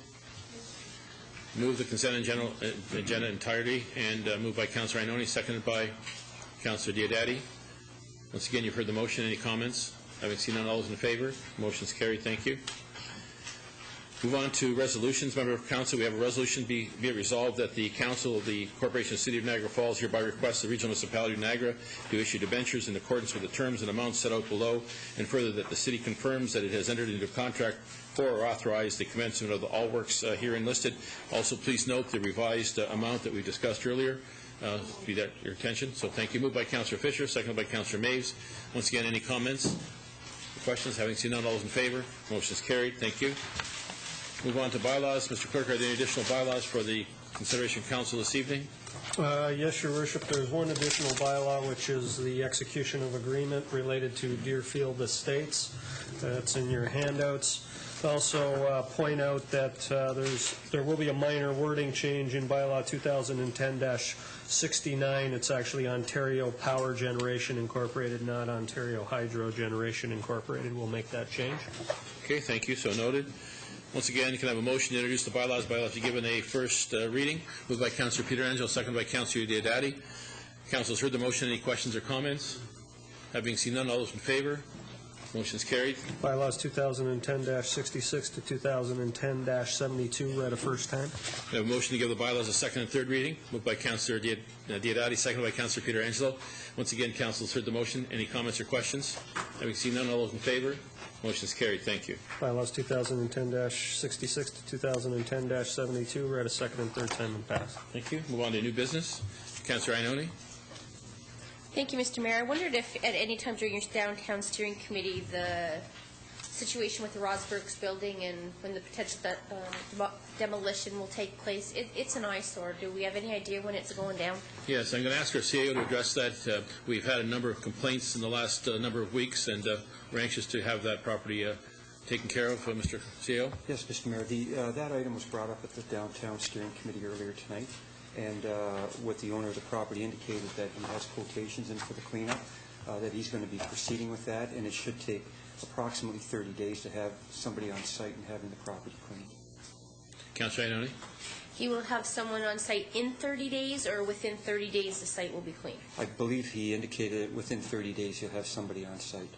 Move the consent agenda entirety, and moved by Councillor Ioannoni, seconded by Councillor Diodati. Once again, you've heard the motion. Any comments? Having seen none, all those in favor? Motion is carried. Thank you. Move on to resolutions. Member of Council, we have a resolution be it resolved that the Council of the Corporation of the City of Niagara Falls hereby requests the Regional Municipality of Niagara to issue debentures in accordance with the terms and amounts set out below, and further that the City confirms that it has entered into a contract for or authorized the commencement of all works herein listed. Also, please note the revised amount that we discussed earlier. Be that your attention. So thank you. Moved by Councillor Fisher, seconded by Councillor Maves. Once again, any comments? Questions? Having seen none, all those in favor? Motion is carried. Thank you. Move on to bylaws. Mr. Clerk, are there any additional bylaws for the consideration of council this evening? Yes, Your Worship. There's one additional bylaw, which is the execution of agreement related to Deerfield Estates. That's in your handouts. Also point out that there will be a minor wording change in bylaw 2010-69. It's actually Ontario Power Generation Incorporated, not Ontario Hydro Generation Incorporated. We'll make that change. Okay, thank you. So noted. Once again, you can have a motion to introduce the bylaws. Bylaws be given a first reading. Moved by Councillor Peter Angelo, seconded by Councillor Diodati. Council has heard the motion. Any questions or comments? Having seen none, all those in favor? Motion is carried. Bylaws 2010-66 to 2010-72 read a first time. We have a motion to give the bylaws a second and third reading. Moved by Councillor Diodati, seconded by Councillor Peter Angelo. Once again, Council has heard the motion. Any comments or questions? Having seen none, all those in favor? Motion is carried. Thank you. Bylaws 2010-66 to 2010-72 read a second and third time and passed. Thank you. Move on to new business. Councillor Ioannoni. Thank you, Mr. Mayor. I wondered if at any time during your downtown steering committee the situation with the Rosberg's building and when the potential demolition will take place, it's an eyesore. Do we have any idea when it's going down? Yes, I'm going to ask our CEO to address that. We've had a number of complaints in the last number of weeks, and we're anxious to have that property taken care of. Mr. CEO? Yes, Mr. Mayor. That item was brought up at the downtown steering committee earlier tonight, and with the owner of the property indicated that he has quotations in for the cleanup, that he's going to be proceeding with that, and it should take approximately 30 days to have somebody on site and having the property cleaned. Councillor Ioannoni. He will have someone on site in 30 days, or within 30 days the site will be cleaned? I believe he indicated within 30 days he'll have somebody on site.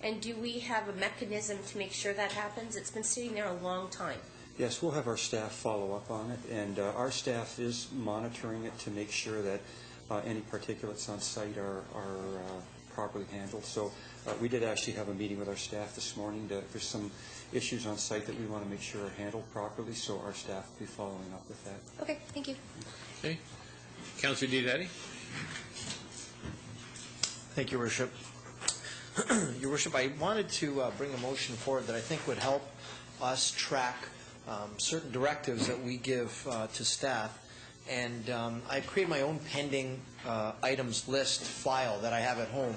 And do we have a mechanism to make sure that happens? It's been sitting there a long time. Yes, we'll have our staff follow up on it, and our staff is monitoring it to make sure that any particulates on site are properly handled. So we did actually have a meeting with our staff this morning. There's some issues on site that we want to make sure are handled properly, so our staff will be following up with that. Okay, thank you. Okay. Councillor Diodati. Thank you, Your Worship. Your Worship, I wanted to bring a motion forward that I think would help us track certain directives that we give to staff. And I created my own pending items list file that I have at home.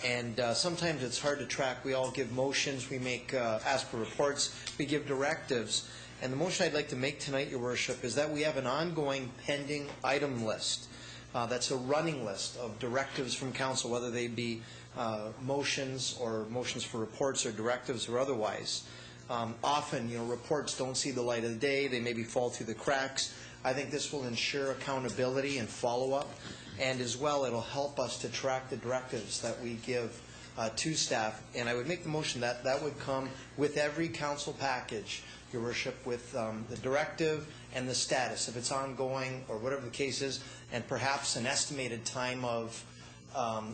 And sometimes it's hard to track. We all give motions, we make ask for reports, we give directives. And the motion I'd like to make tonight, Your Worship, is that we have an ongoing pending item list. That's a running list of directives from council, whether they be motions or motions for reports or directives or otherwise. Often, reports don't see the light of the day. They maybe fall through the cracks. I think this will ensure accountability and follow-up, and as well, it'll help us to track the directives that we give to staff. And I would make the motion that that would come with every council package, Your Worship, with the directive and the status, if it's ongoing or whatever the case is, and perhaps an estimated time of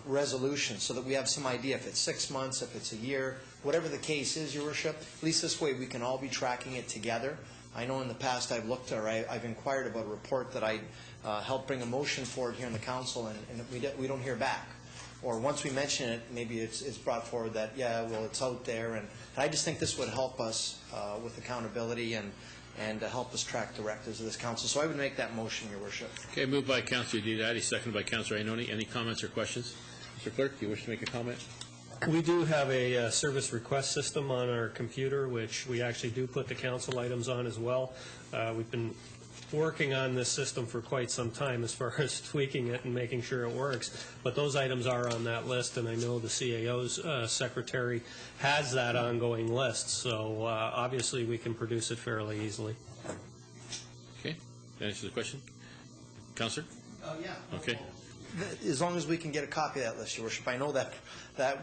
resolution, so that we have some idea if it's 6 months, if it's a year, whatever the case is, Your Worship. At least this way we can all be tracking it together. I know in the past I've looked or I've inquired about a report that I helped bring a motion forward here in the council, and we don't hear back. Or once we mention it, maybe it's brought forward that, yeah, well, it's out there. And I just think this would help us with accountability and to help us track directives of this council. So I would make that motion, Your Worship. Okay, moved by Councillor Diodati, seconded by Councillor Ioannoni. Any comments or questions? Mr. Clerk, do you wish to make a comment? We do have a service request system on our computer, which we actually do put the council items on as well. We've been working on this system for quite some time as far as tweaking it and making sure it works. But those items are on that list, and I know the CAO's secretary has that ongoing list. So obviously we can produce it fairly easily. Okay, that answers the question. Councillor? Yeah. Okay. As long as we can get a copy of that list, Your Worship. I know that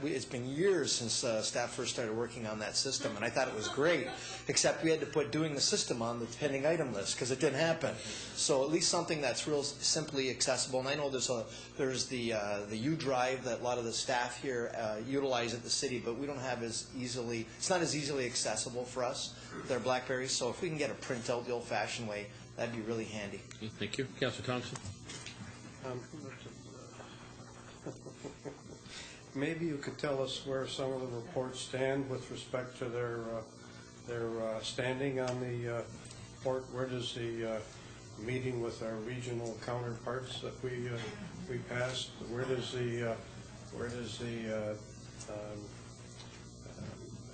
it's been years since staff first started working on that system, and I thought it was great, except we had to put doing the system on the pending item list because it didn't happen. So at least something that's real simply accessible. And I know there's the U Drive that a lot of the staff here utilize at the city, but we don't have as easily. It's not as easily accessible for us with our BlackBerries. So if we can get a printout the old-fashioned way, that'd be really handy. Okay, thank you, Councillor Thompson. Maybe you could tell us where some of the reports stand with respect to their standing on the report. Where does the meeting with our regional counterparts that we passed? Where does the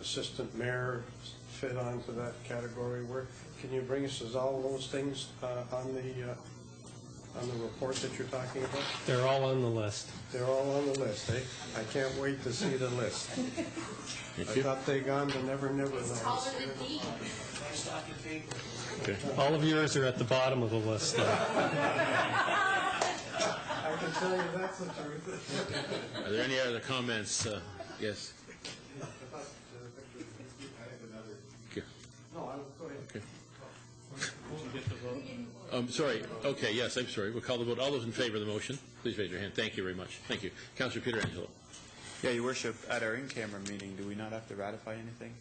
assistant mayor fit onto that category? Where can you bring us all those things on the report that you're talking about? They're all on the list. They're all on the list, eh? I can't wait to see the list. I thought they gone to Never Never Land. Okay. All of yours are at the bottom of the list. I can tell you that's the truth. Are there any other comments? Yes. Okay. No, go ahead. Okay. Sorry. Okay, yes, I'm sorry. We'll call the vote. All those in favor of the motion, please raise your hand. Thank you very much. Thank you. Councillor Pietrangelo. Yeah, Your Worship, at our in-camera meeting, do we not have to ratify anything?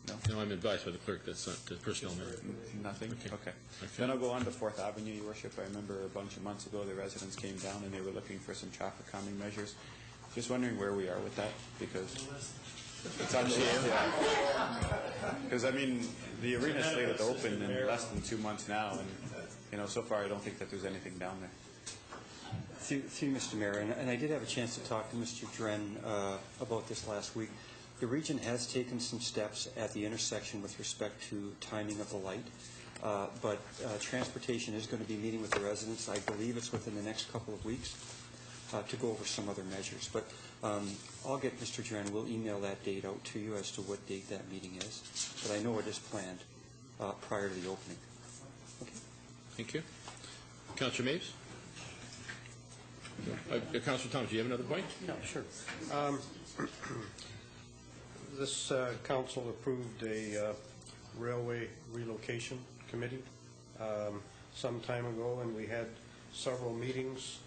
No? No, I'm advised by the clerk that's not the personnel matter. Nothing? Okay. Then I'll go on to 4th Avenue, Your Worship. I remember a bunch of months ago the residents came down and they were looking for some traffic calming measures. Just wondering where we are with that, because it's on the list. Because, I mean, the arena's slated to open in less than 2 months now, and, so far I don't think that there's anything down there. Through Mr. Mayor, and I did have a chance to talk to Mr. Dren about this last week. The region has taken some steps at the intersection with respect to timing of the light, but transportation is going to be meeting with the residents. I believe it's within the next couple of weeks to go over some other measures. But I'll get Mr. Dren. We'll email that date out to you as to what date that meeting is. But I know it is planned prior to the opening. Okay. Thank you. Councillor Maves? Councillor Thomas, do you have another point? No, sure. This council approved a railway relocation committee some time ago, and we had several meetings.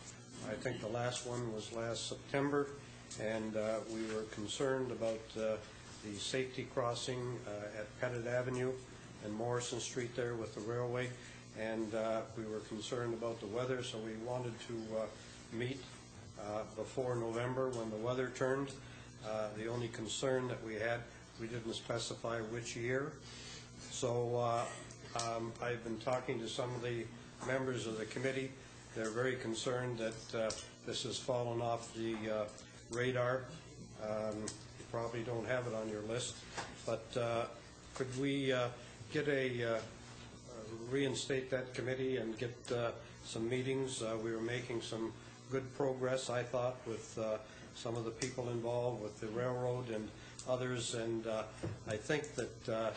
I think the last one was last September, and we were concerned about the safety crossing at Pettit Avenue and Morrison Street there with the railway, and we were concerned about the weather, so we wanted to meet before November when the weather turned. The only concern that we had, we didn't specify which year. So I've been talking to some of the members of the committee. They're very concerned that this has fallen off the radar. You probably don't have it on your list, but could we reinstate that committee and get some meetings? We were making some good progress, I thought, with some of the people involved with the railroad and others, and I think that the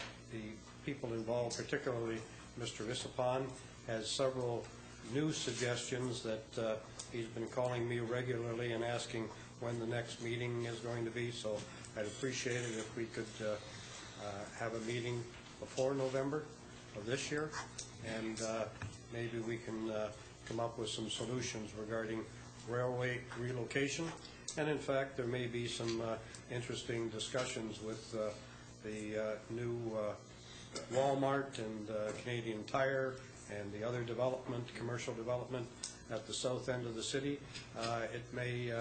people involved, particularly Mr. Visapon, has several new suggestions that he's been calling me regularly and asking when the next meeting is going to be, so I'd appreciate it if we could have a meeting before November of this year, and maybe we can come up with some solutions regarding railway relocation. And in fact, there may be some interesting discussions with the new Walmart and Canadian Tire and the other development, commercial development at the south end of the city. It may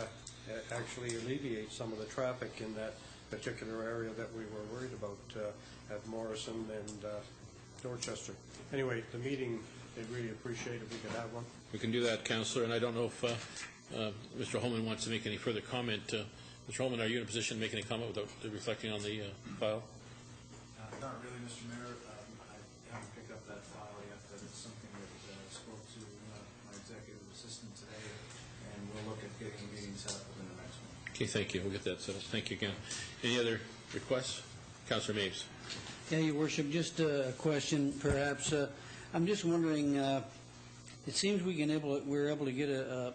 actually alleviate some of the traffic in that particular area that we were worried about at Morrison and Dorchester. Anyway, the meeting, they'd really appreciate if we could have one. We can do that, Councillor, and I don't know if Mr. Holman wants to make any further comment. Mr. Holman, are you in a position to make any comment without reflecting on the file? Not really, Mr. Mayor. I haven't picked up that file yet, but it's something that I spoke to my executive assistant today, and we'll look at getting a meeting set up within the next one. Okay, thank you. We'll get that settled. Thank you again. Any other requests? Councillor Mapes. Yeah, Your Worship, just a question, perhaps. I'm just wondering, it seems we're able to get a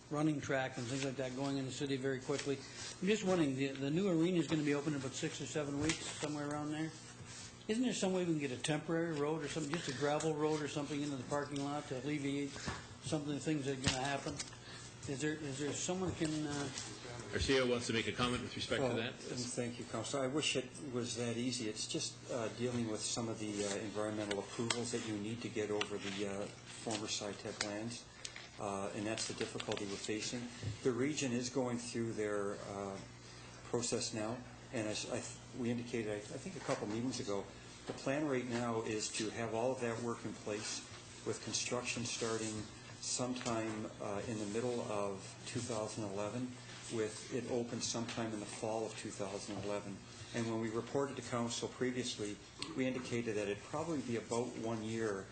running track and things like that going in the city very quickly. I'm just wondering, the new arena is going to be open in about 6 or 7 weeks, somewhere around there. Isn't there some way we can get a temporary road or something, just a gravel road or something into the parking lot to alleviate some of the things that are going to happen? Is there someone can... Our CEO wants to make a comment with respect to that. Thank you, Councillor. I wish it was that easy. It's just dealing with some of the environmental approvals that you need to get over the former SciTech lands, and that's the difficulty we're facing. The region is going through their process now, and as we indicated, I think a couple meetings ago, the plan right now is to have all of that work in place with construction starting sometime in the middle of 2011, with it open sometime in the fall of 2011. And when we reported to Council previously, we indicated that it'd probably be about 1 year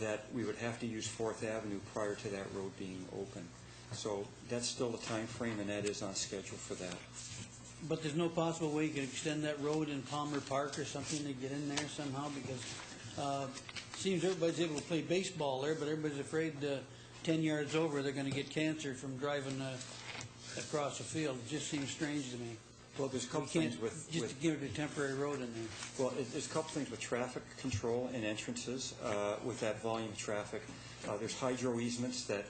that we would have to use 4th Avenue prior to that road being open. So that's still the time frame, and that is on schedule for that. But there's no possible way you can extend that road in Palmer Park or something to get in there somehow, because it seems everybody's able to play baseball there, but everybody's afraid 10 yards over they're going to get cancer from driving across the field. It just seems strange to me. Well, there's a couple things with... Just to give it a temporary road in there. Well, there's a couple things with traffic control and entrances with that volume of traffic. There's hydro easements that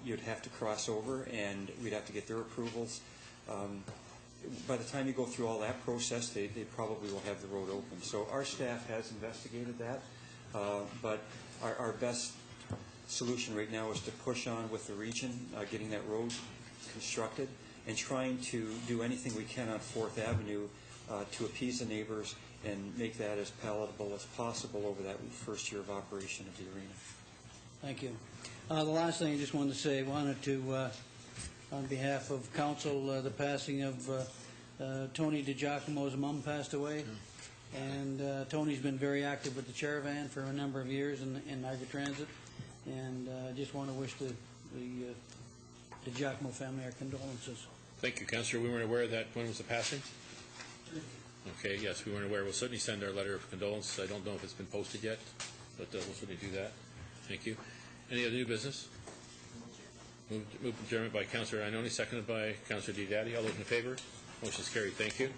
you'd have to cross over, and we'd have to get their approvals. By the time you go through all that process, they probably will have the road open. So our staff has investigated that, but our best solution right now is to push on with the region, getting that road constructed, and trying to do anything we can on 4th Avenue to appease the neighbors and make that as palatable as possible over that first year of operation of the arena. Thank you. The last thing I just wanted to say, I wanted to, on behalf of Council, the passing of Tony DiGiacomo's mom passed away, and Tony's been very active with the Charavan for a number of years in Niagara Transit, and I just want to wish the Giacomo family our condolences. Thank you, Councillor. We weren't aware of that. When was the passing? Okay, yes, we weren't aware. We'll certainly send our letter of condolence. I don't know if it's been posted yet, but we'll certainly do that. Thank you. Any other new business? Moved adjournment by Councillor Inoni, seconded by Councillor Diodati. All those in favor? Motion is carried. Thank you.